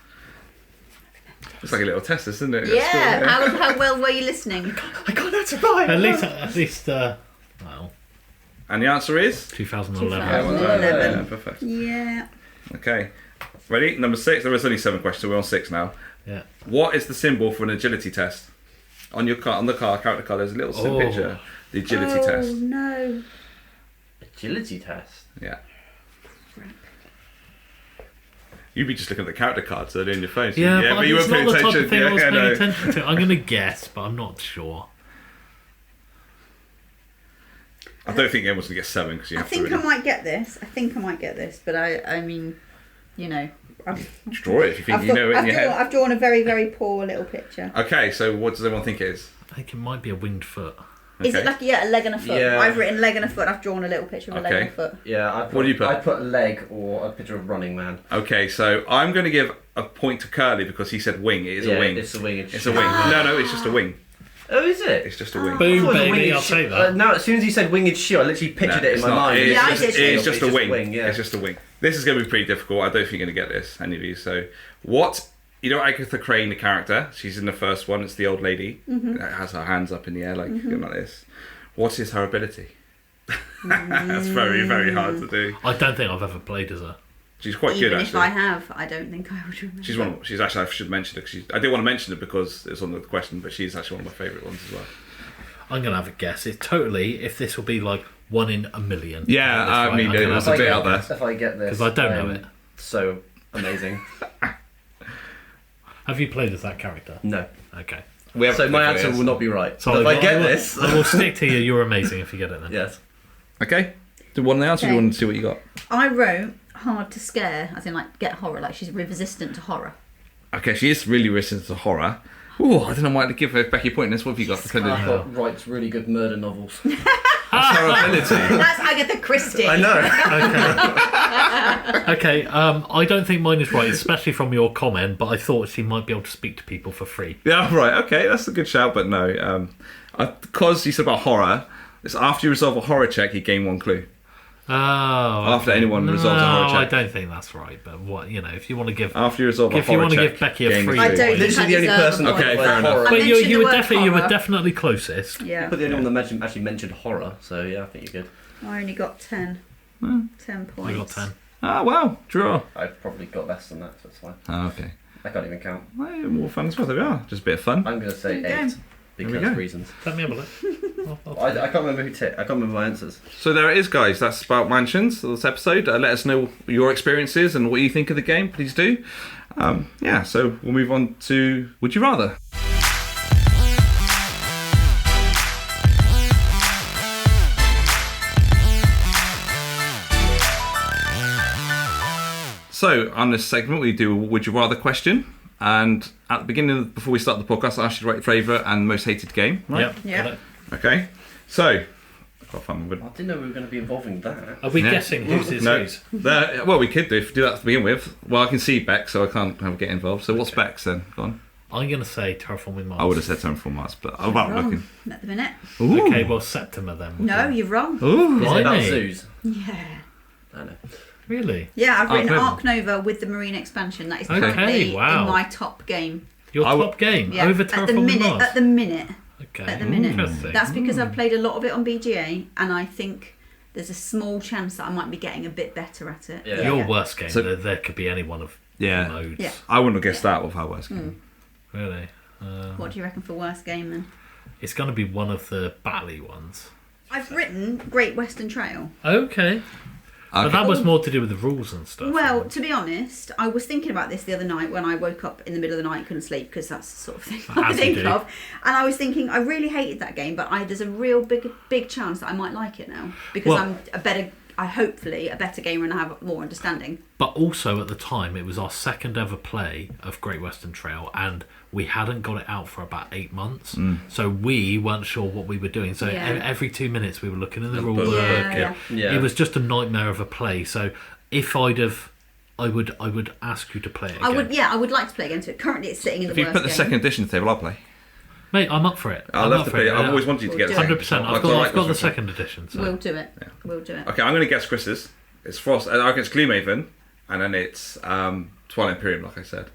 It's like a little test, isn't it? Yeah. How well were you listening? I can't answer by. At least, well, And the answer is? 2011. Yeah, well done. 11. Yeah, perfect. Yeah. Okay. Ready? Number 6. There was only 7 questions. We're on 6 now. Yeah. What is the symbol for an agility test? On your card, on the character card, there's a little picture. The agility Oh test. no. Agility test. Yeah. You'd be just looking at the character cards that are in your phone. So Yeah, but you it's weren't not paying the type attention. of thing I was Yeah, paying no. attention to. I'm going to guess, but I'm not sure. I don't think anyone's going to get 7 because you I have think to I really... might get this. But I mean, you know, Just draw it if you think you know it in your head. I've drawn a very, very poor little picture. Okay, so what does everyone think it is? I think it might be a winged foot. Is it Okay. like a leg and a foot? Yeah. I've written leg and a foot. I've drawn a little picture of a leg and a Okay. foot. Yeah, What do you put? I put leg or a picture of Running Man. Okay, so I'm going to give a point to Kerley because he said wing. It is a wing. It's a wing. It's a wing. No, it's just a wing. Oh, is it? It's just a wing. Boom, I thought it was a baby, winged I'll shoe. take that. No, as soon as you said winged shoe, I literally pictured it in it's my not. mind. It's Yeah, I just, did too. it's just a wing. Yeah. It's just a wing. This is going to be pretty difficult. I don't think you're going to get this, any of you. So, what? You know Agatha Crane, the character? She's in the first one. It's the old lady that has her hands up in the air like this. What is her ability? That's very, very hard to do. I don't think I've ever played as her. She's quite Even good, if actually. I have, I don't think I would remember. She's actually, I should mention it because I didn't want to mention it because it's on the question, but she's actually one of my favourite ones as well. I'm going to have a guess. It's totally, if this will be like 1 in a million. Yeah, I mean, it was a bit out there. If I get this, Because I don't know it. So amazing. Have you played as that character? No. Okay. We haven't So my played answer this. will not be right. So But if I get will- this, I will stick to you. You're amazing if you get it then. yes. Okay. Do you want the answer or do you Okay. want to see what you got? I wrote hard to scare, as in like get horror, like she's resistant to horror. Okay, she is really resistant to horror. Ooh, I don't know why to give her Becky a point in this. What have you got? I thought writes really good murder novels. That's her ability. That's Agatha Christie. I know. Okay, I don't think mine is right, especially from your comment, but I thought she might be able to speak to people for free. Yeah, right. Okay, that's a good shout, but no. Because you said about horror, it's after you resolve a horror check, you gain 1 clue. Oh. After anyone resolves a horror No, I check. don't think that's right, but what, if you want to give... After you resolve a If you horror want to check, give Becky a gain free clue. I don't think Literally the only I deserve person a that Okay, put the fair word enough. horror. I But mentioned you the were word definitely horror. closest. Yeah. But the only one that actually mentioned horror, so yeah, I think you're good. I only got 10. 10 points. I got 10. Ah, wow. Draw. I've probably got less than that, so it's fine. Ah, okay. I can't even count. Well, more fun as well. There we are. Just a bit of fun. I'm going to say There you 8 we because go. reasons. Let me have a look. I can't remember who ticked. I can't remember my answers. So there it is, guys. That's about Mansions, this episode. Let us know your experiences and what you think of the game. Please do. So we'll move on to Would You Rather? So on this segment, we do a Would You Rather question. And at the beginning, before we start the podcast, I asked you to rate your favourite and most hated game. Right? Yep. Yeah. got it. Okay, so I didn't know we were going to be involving that. Are we guessing who's his who's? Well, we could do that to begin with. Well, I can see Beck, so I can't get involved. So what's Beck's then? Go on. I'm going to say Terraforming Mars. I would have said Terraforming Mars, but I'm about looking. At the minute. Ooh. Okay, well, Septima then. No, you're wrong. Ooh. Is it about zoos? Yeah. I know. Really? Yeah, I've written Ark Ark Nova with the Marine expansion. That is Okay, currently wow. in my top game. Your top game? Yeah, Over Terraforming Mars? At the minute. Okay. At the minute. Interesting. That's because I've played a lot of it on BGA, and I think there's a small chance that I might be getting a bit better at it. Yeah. Your worst game, So- there could be any one of Yeah. loads. Yeah. I wouldn't have guessed that with how worst game. Really? What do you reckon for worst game then? It's going to be one of the battle-y ones. I've written Great Western Trail. Okay. But that was more to do with the rules and stuff. Well, to be honest, I was thinking about this the other night when I woke up in the middle of the night and couldn't sleep, because that's the sort of thing I As you think do. of. And I was thinking, I really hated that game, but there's a real big chance that I might like it now, because Well- hopefully a better gamer and I have more understanding. But also at the time, it was our second ever play of Great Western Trail, and we hadn't got it out for about 8 months. So we weren't sure what we were doing. So Yeah. every 2 minutes we were looking in the rule book. book. Yeah. It was just a nightmare of a play. So if I would ask you to play it again. I would like to play again. So currently it's sitting in the If you worst put the game. second edition table, I'll play. Mate, I'm up for it. I'll have to play. I've always wanted you to get the 100%. I've got the second edition. So. We'll do it. Yeah. We'll do it. Okay, I'm going to guess Chris's. It's Frost. I reckon it's Gloomhaven, and then it's Twilight Imperium, like I said.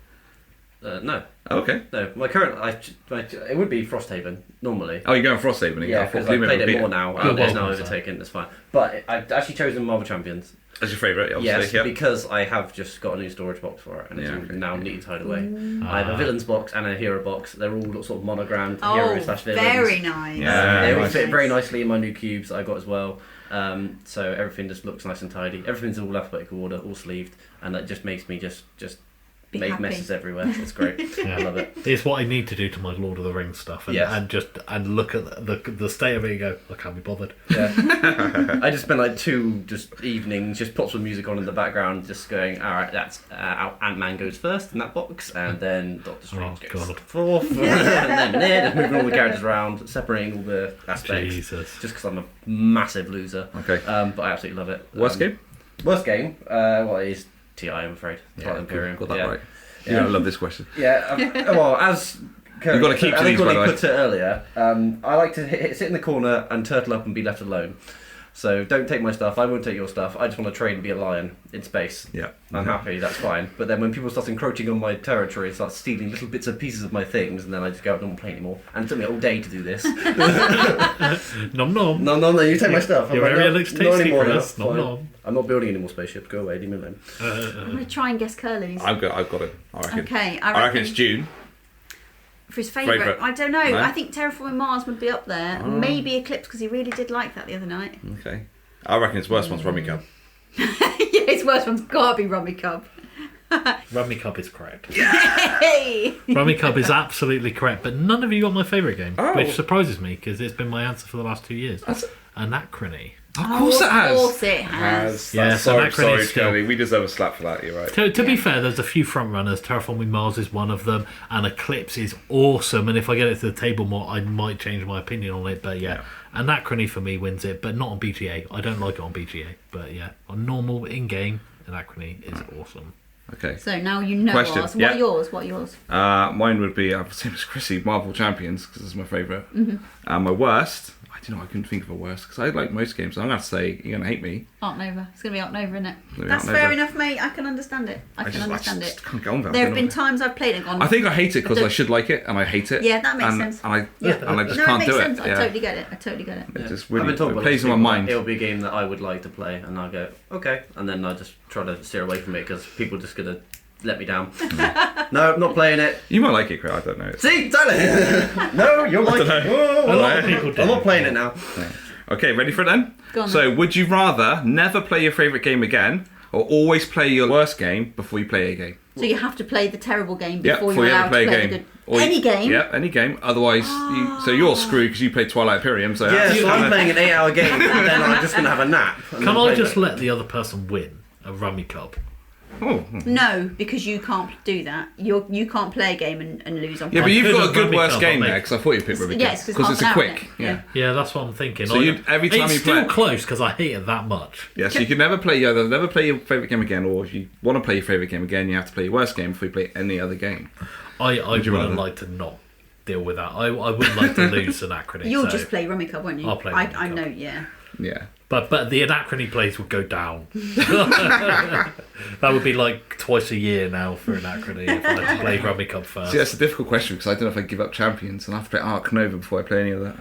No. Okay. No, my current... it would be Frosthaven, normally. Oh, you're going Frosthaven? Yeah, because I've played it more now. It's now well, overtaken, it's fine. But I've actually chosen Marvel Champions. As your favourite, obviously. Yes, yeah. because I have just got a new storage box for it, and it's now neatly tied away. I have a villains box and a hero box. They're all sort of monogrammed hero/villains. Very nice. Yeah, They all nice. fit very nicely in my new cubes that I got as well. So everything just looks nice and tidy. Everything's in all alphabetical order, all sleeved, and that just makes me just Be make happy. messes everywhere. It's great. I love it. It's what I need to do to my Lord of the Rings stuff, and look at the state of it and go, I can't be bothered. Yeah, I just spent like 2 evenings, just put some music on in the background, just going, all right, that's Ant-Man goes first in that box, and then Doctor Strange goes fourth, and then just moving all the characters around, separating all the aspects. Jesus. Just because I'm a massive loser. Okay. But I absolutely love it. Worst game? Worst game? Well, it is TI, I'm afraid. Twilight Imperium. Got that right. Yeah. You're going to love this question. Yeah, well, as You've got to keep to these, by the way. put it earlier, I like to sit in the corner and turtle up and be left alone. So don't take my stuff, I won't take your stuff, I just want to trade and be a lion in space. Yeah. I'm happy, that's fine. But then when people start encroaching on my territory and start stealing little bits and pieces of my things, and then I just go, I don't want to play anymore. And it took me all day to do this. Nom nom. No, you take my stuff. Your area looks tasty, now. Chris. Nom Fine. nom. I'm not building any more spaceships, go away, leave me alone. I'm going to try and guess Kerley's. I've got it. I reckon. Okay, I reckon it's June. For his favourite, Favourite. I don't know. No? I think Terraforming Mars would be up there. Maybe Eclipse, because he really did like that the other night. Okay. I reckon it's worst one's Rummy Cup. Yeah, his worst one's got to be Rummy Cub. Rummy Cup is correct. Hey! Rummy Cup is absolutely correct, but none of you got my favourite game, Oh. which surprises me because it's been my answer for the last 2 years. That's- Anachrony. Of course it has. Of course it has. Yeah, so sorry, Anachrony is still- Kerley. We deserve a slap for that, you're right. To be fair, there's a few front runners. Terraforming Mars is one of them, and Eclipse is awesome. And if I get it to the table more, I might change my opinion on it. But yeah, Anachrony for me wins it, but not on BGA. I don't like it on BGA, but yeah, on normal in-game, Anachrony is awesome. Okay. So now you know Question, ours. yeah. What are yours? Mine would be, same as Chrissy, Marvel Champions, because it's my favourite. My worst, I don't know, I couldn't think of a worst, because I like most games, so I'm going to have to say, you're going to hate me. Ark Nova. It's going to be Ark Nova, isn't it? Maybe That's Ark Nova. fair enough, mate. I can understand it. I can understand I it. just can't get on with it. There have been times I've played it and gone... I think I hate it because I I don't- should like it, and I hate it. Yeah, that makes and, sense. And I just no, can't it makes do sense. it. I totally get it. It just I've really been told it by plays in my lots of people mind. It'll be a game that I would like to play, and I'll go, okay. And then I just try to steer away from it because people are just going to let me down. No, I'm not playing it. You might like it, Chris, I don't know. See, totally. No, you're like it. A lot of people do. I'm not playing it now. Okay, ready for it then? Go on So, then. would you rather never play your favourite game again, or always play your worst game before you play a game? So you have to play the terrible game Yeah, before before you're you allowed ever play to a play game. the good... Or Any game? Yeah, any game. Otherwise, so you're screwed because you played Twilight Imperium. So Yeah, that's so I'm kinda- playing an 8-hour game, and then I'm just going to have a nap. Can I just let the other person win a Rummy Cup? Oh. No, because you can't do that. You can't play a game and lose on purpose. Yeah, but you've got a good Rummy worst Cup, game I there, think. because I thought you picked Rummy Cup. Yes, because it's a quick. Yeah. Yeah, that's what I'm thinking. So every time it's you still play it- close because I hate it that much. Yeah, so you can never play your favourite game again, or if you want to play your favourite game again, you have to play your worst game before you play any other game. I you would rather? like to not deal with that. I wouldn't like to lose Anachrony. You'll so just play Rummy Cup, won't you? I'll play Rummy I Cup. know, yeah. Yeah. But the Anachrony plays would go down. That would be like twice a year now for Anachrony if I had to play Rummy Cup first. See, that's a difficult question, because I don't know if I give up Champions, and I have to play Ark Nova before I play any of that.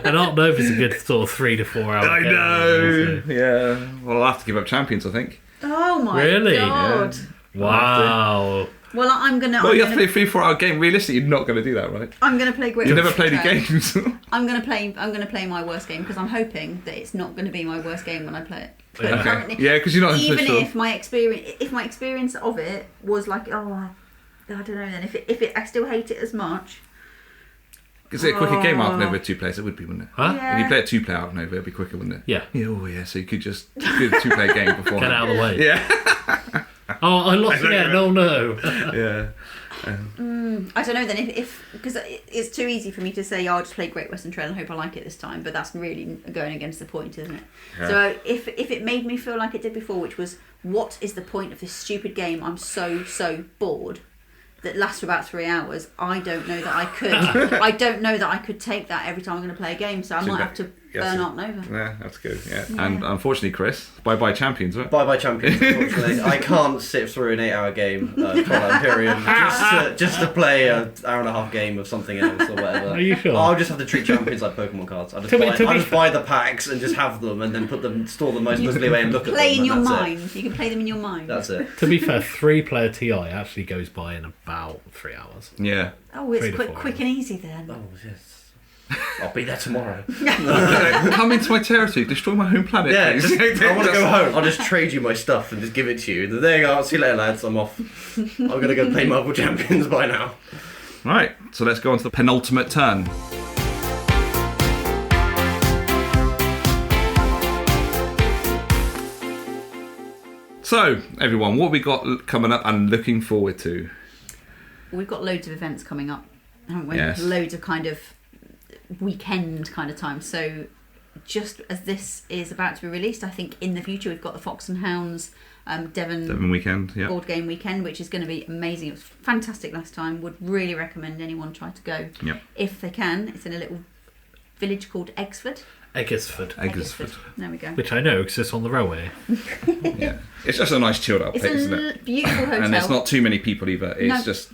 And Ark Nova's a good sort of 3 to 4 hour I game, know. isn't it? Yeah. Well, I'll have to give up Champions, I think. Oh my Really? god. Wow. Well, I'm gonna. Well, I'm you have to gonna, play a 3-4 hour game. Realistically, you're not going to do that, right? I'm gonna play Great. You've never played Western any Trail. games. I'm gonna play my worst game because I'm hoping that it's not gonna be my worst game when I play it. But Okay. currently, Yeah, because you're not even official. if my experience of it was like, I don't know. Then if I still hate it as much. Is it a quicker game Ark Nova 2 players? It would be, wouldn't it? Huh? Yeah. If you play a 2-player Ark Nova, it'd be quicker, wouldn't it? Yeah. Yeah, oh yeah, so you could just do the 2-player game before. Get out of the way. Yeah. Oh, I lost again. Oh no. Yeah. I don't know then if because it's too easy for me to say, I'll just play Great Western Trail and hope I like it this time, but that's really going against the point, isn't it? Yeah. So if it made me feel like it did before, which was, what is the point of this stupid game? I'm so bored. That lasts for about 3 hours. I don't know that I could. I don't know that I could take that every time I'm going to play a game. So I might have to burn Ark Nova. Yeah, that's good. Yeah. And unfortunately, Chris, bye Champions, right? Bye Champions, unfortunately. I can't sit through an 8-hour game, Twilight Imperium, just to play an hour-and-a-half game of something else or whatever. Are you sure? I'll just have to treat Champions like Pokemon cards. I'll just buy the packs and just have them, and then store them most mostly away and look at them. Play in your and that's mind. You can play them in your mind. That's it. To be fair, 3-player TI actually goes by in about 3 hours. Yeah. Oh, it's 3 to 4 quick and easy then. Oh, yes. I'll be there tomorrow. Come into my territory, destroy my home planet. Yeah, please. I want to go home. I'll just trade you my stuff and just give it to you. There you go. See you later, lads. I'm off. I'm going to go play Marvel Champions by now. Right, so let's go on to the penultimate turn. So, everyone, what have we got coming up and looking forward to? We've got loads of events coming up, haven't we? Yes. Loads of kind of weekend kind of time. So just as this is about to be released, I think in the future we've got the Fox and Hounds Devon weekend, yeah. board game weekend, which is going to be amazing. It was fantastic last time. Would really recommend anyone try to go if they can. It's in a little village called Eggsford. Eggersford. There we go. Which I know exists on the railway. Yeah, it's just a nice chilled out It's place, a isn't it? beautiful hotel. And it's not too many people either. It's No. just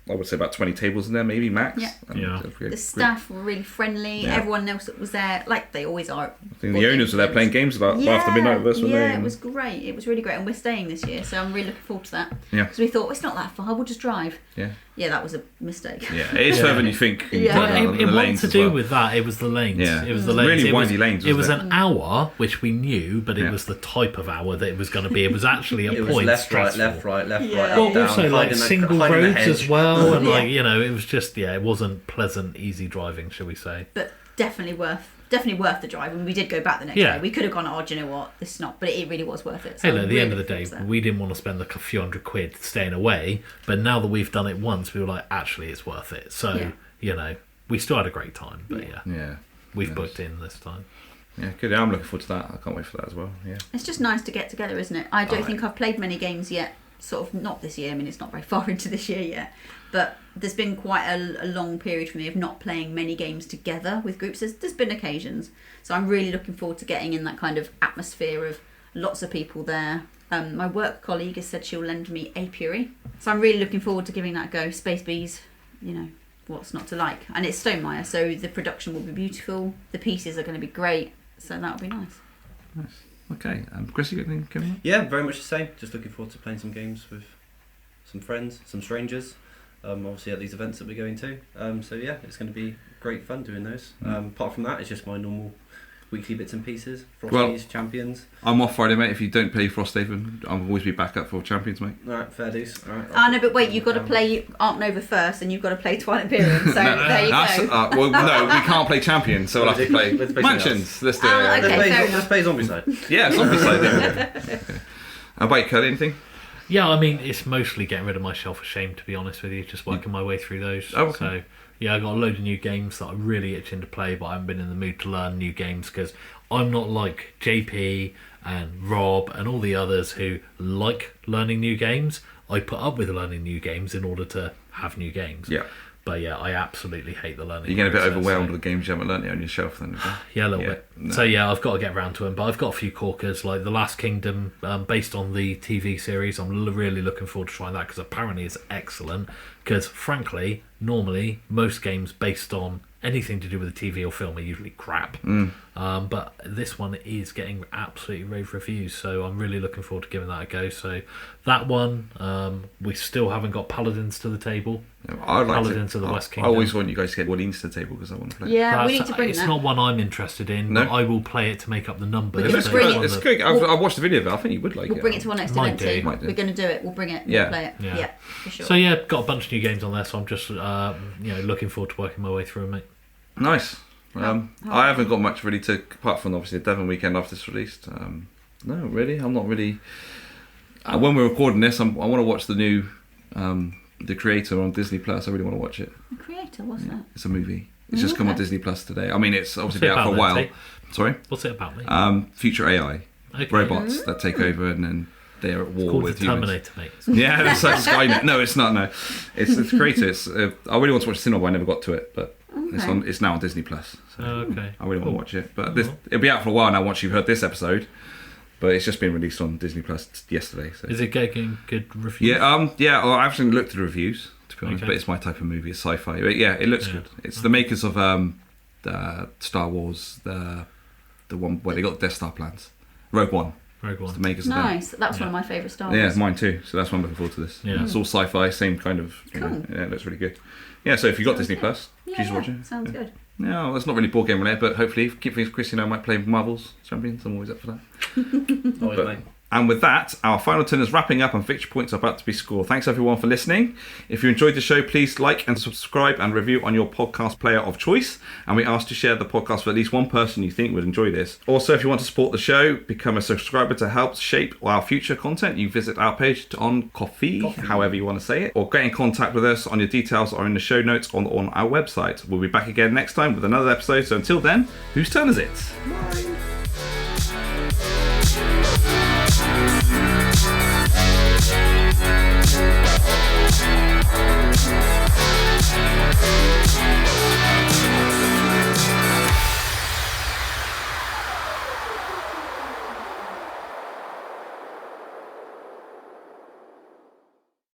I would say about 20 tables in there, maybe max. Yeah. And Yeah. The staff were really friendly. Yeah. Everyone else that was there, like they always are. I think the owners were there playing games about after midnight with us, weren't they? Yeah, it was great. It was really great, and we're staying this year, so I'm really looking forward to that. Yeah. Because we thought it's not that far. We'll just drive. Yeah. Yeah, that was a mistake. Yeah, it is further than you think. Yeah. Well, The it wasn't lanes to as do well. with that. It was the lanes. Yeah. It was the Really lanes. It windy was, lanes, It was wasn't an hour, which we knew, but it Yeah. was the type of hour that it was going to be. It was actually a It was point. left, right, stressful. left, right, left, Yeah. right, Well, up, down, also like hiding single hiding the roads hedge. as well, and Yeah. like it was just it wasn't pleasant, easy driving, shall we say? But definitely worth the drive. And we did go back the next Yeah. day. We could have gone, do you know what? This is not. But it really was worth it. So Hey, look, at the really end of the day, looking forward to we didn't want to spend a few £100 staying away, but now that we've done it once, we were like, actually, it's worth it. So we still had a great time, but Yeah. we've booked in this time. Yeah, good. Yeah, I'm looking forward to that. I can't wait for that as well. Yeah. that. It's just nice to get together, isn't it? I don't think I've played many games yet. Sort of not this year. I mean, it's not very far into this year yet. But there's been quite a long period for me of not playing many games together with groups. There's been occasions. So I'm really looking forward to getting in that kind of atmosphere of lots of people there. My work colleague has said she'll lend me Apirary. So I'm really looking forward to giving that a go. Space Bees, what's not to like? And it's Stonemaier, so the production will be beautiful. The pieces are going to be great. So that'll be nice. Nice. Okay. Chris, you got anything coming up? Yeah, very much the same. Just looking forward to playing some games with some friends, some strangers. Obviously at these events that we're going to. So yeah, it's going to be great fun doing those. Apart from that, it's just my normal weekly bits and pieces. Frosties, Champions. I'm off Friday, mate. If you don't play Frosthaven, I'll always be back up for Champions, mate. Alright, fair dues. Alright. No, but wait, you've got to play Ark Nova first, and you've got to play Twilight Imperium. So there you go. Well, no, we can't play Champions, so we'll have to play Let's play Mansions. Let's do it. Okay, fair Let's enough. play Zombicide. Yeah, Zombicide. How about you, Kerley, anything? Yeah, I mean, it's mostly getting rid of my shelf of shame, to be honest with you, just working my way through those. Oh, okay. So, yeah, I got a load of new games that I'm really itching to play, but I haven't been in the mood to learn new games because I'm not like JP and Rob and all the others who like learning new games. I put up with learning new games in order to have new games. Yeah. But yeah, I absolutely hate the learning. You get a bit overwhelmed with the games you haven't learned yet on your shelf then? Yeah, a little bit. No. So yeah, I've got to get around to them. But I've got a few corkers, like The Last Kingdom, based on the TV series. I'm really looking forward to trying that because apparently it's excellent. Because frankly, normally most games based on anything to do with the TV or film are usually crap. But this one is getting absolutely rave reviews, so I'm really looking forward to giving that a go. So that one, we still haven't got Paladins to the table. Paladins of the West Kingdom. I always want you guys to get Paladins to the table because I want to play. Yeah, we need to bring It's that. not one I'm interested in, but I will play it to make up the numbers. It's good. I've watched the video of it. I think you would like it. We'll bring it to our next event too. Might do. We're going to do it. We'll bring it. We'll play it. Yeah, for sure. So yeah, got a bunch of new games on there, so I'm just looking forward to working my way through them, mate. Nice. I haven't got much really to, apart from obviously the Devon weekend after it's released. No, really, I'm not really. When we're recording this, I want to watch the new The Creator on Disney Plus. I really want to watch it. The Creator, what's that? It's a movie. It's just come on Disney Plus today. I mean, it's obviously been out for a while. Sorry? What's it about, mate? Future AI. Okay. Robots that take over and then they're at war with humans. Terminator, mate. Yeah, it's like Skynet. No, it's not. No, it's Creator. I really want to watch Cinema, but I never got to it. But it's now on Disney Plus. So okay. I really want to watch it. But it'll be out for a while now once you've heard this episode. But it's just been released on Disney Plus yesterday. So. Is it getting good reviews? Yeah. Well, I haven't looked at the reviews to be honest, but it's my type of movie. It's sci-fi. But yeah, it looks good. It's the makers of the Star Wars, the one where they got the Death Star plans. Rogue One. It's the makers of that. Nice. That's one of my favourite Star Wars. Yeah, it's mine too. So that's why I'm looking forward to this. Yeah. It's all sci-fi, same kind of. Cool. Yeah, it looks really good. Yeah, so if you've got Disney Plus, choose watch it. Sounds good. No, that's not really board game related, but hopefully, keep things Chris, I might play Marvel's Champions. I'm always up for that. And with that, our final turn is wrapping up and victory points are about to be scored. Thanks everyone for listening. If you enjoyed the show, please like and subscribe and review on your podcast player of choice. And we ask to share the podcast with at least one person you think would enjoy this. Also, if you want to support the show, become a subscriber to help shape our future content. You visit our page on Coffee, however you want to say it, or get in contact with us on your details or in the show notes on our website. We'll be back again next time with another episode. So until then, whose turn is it? Bye.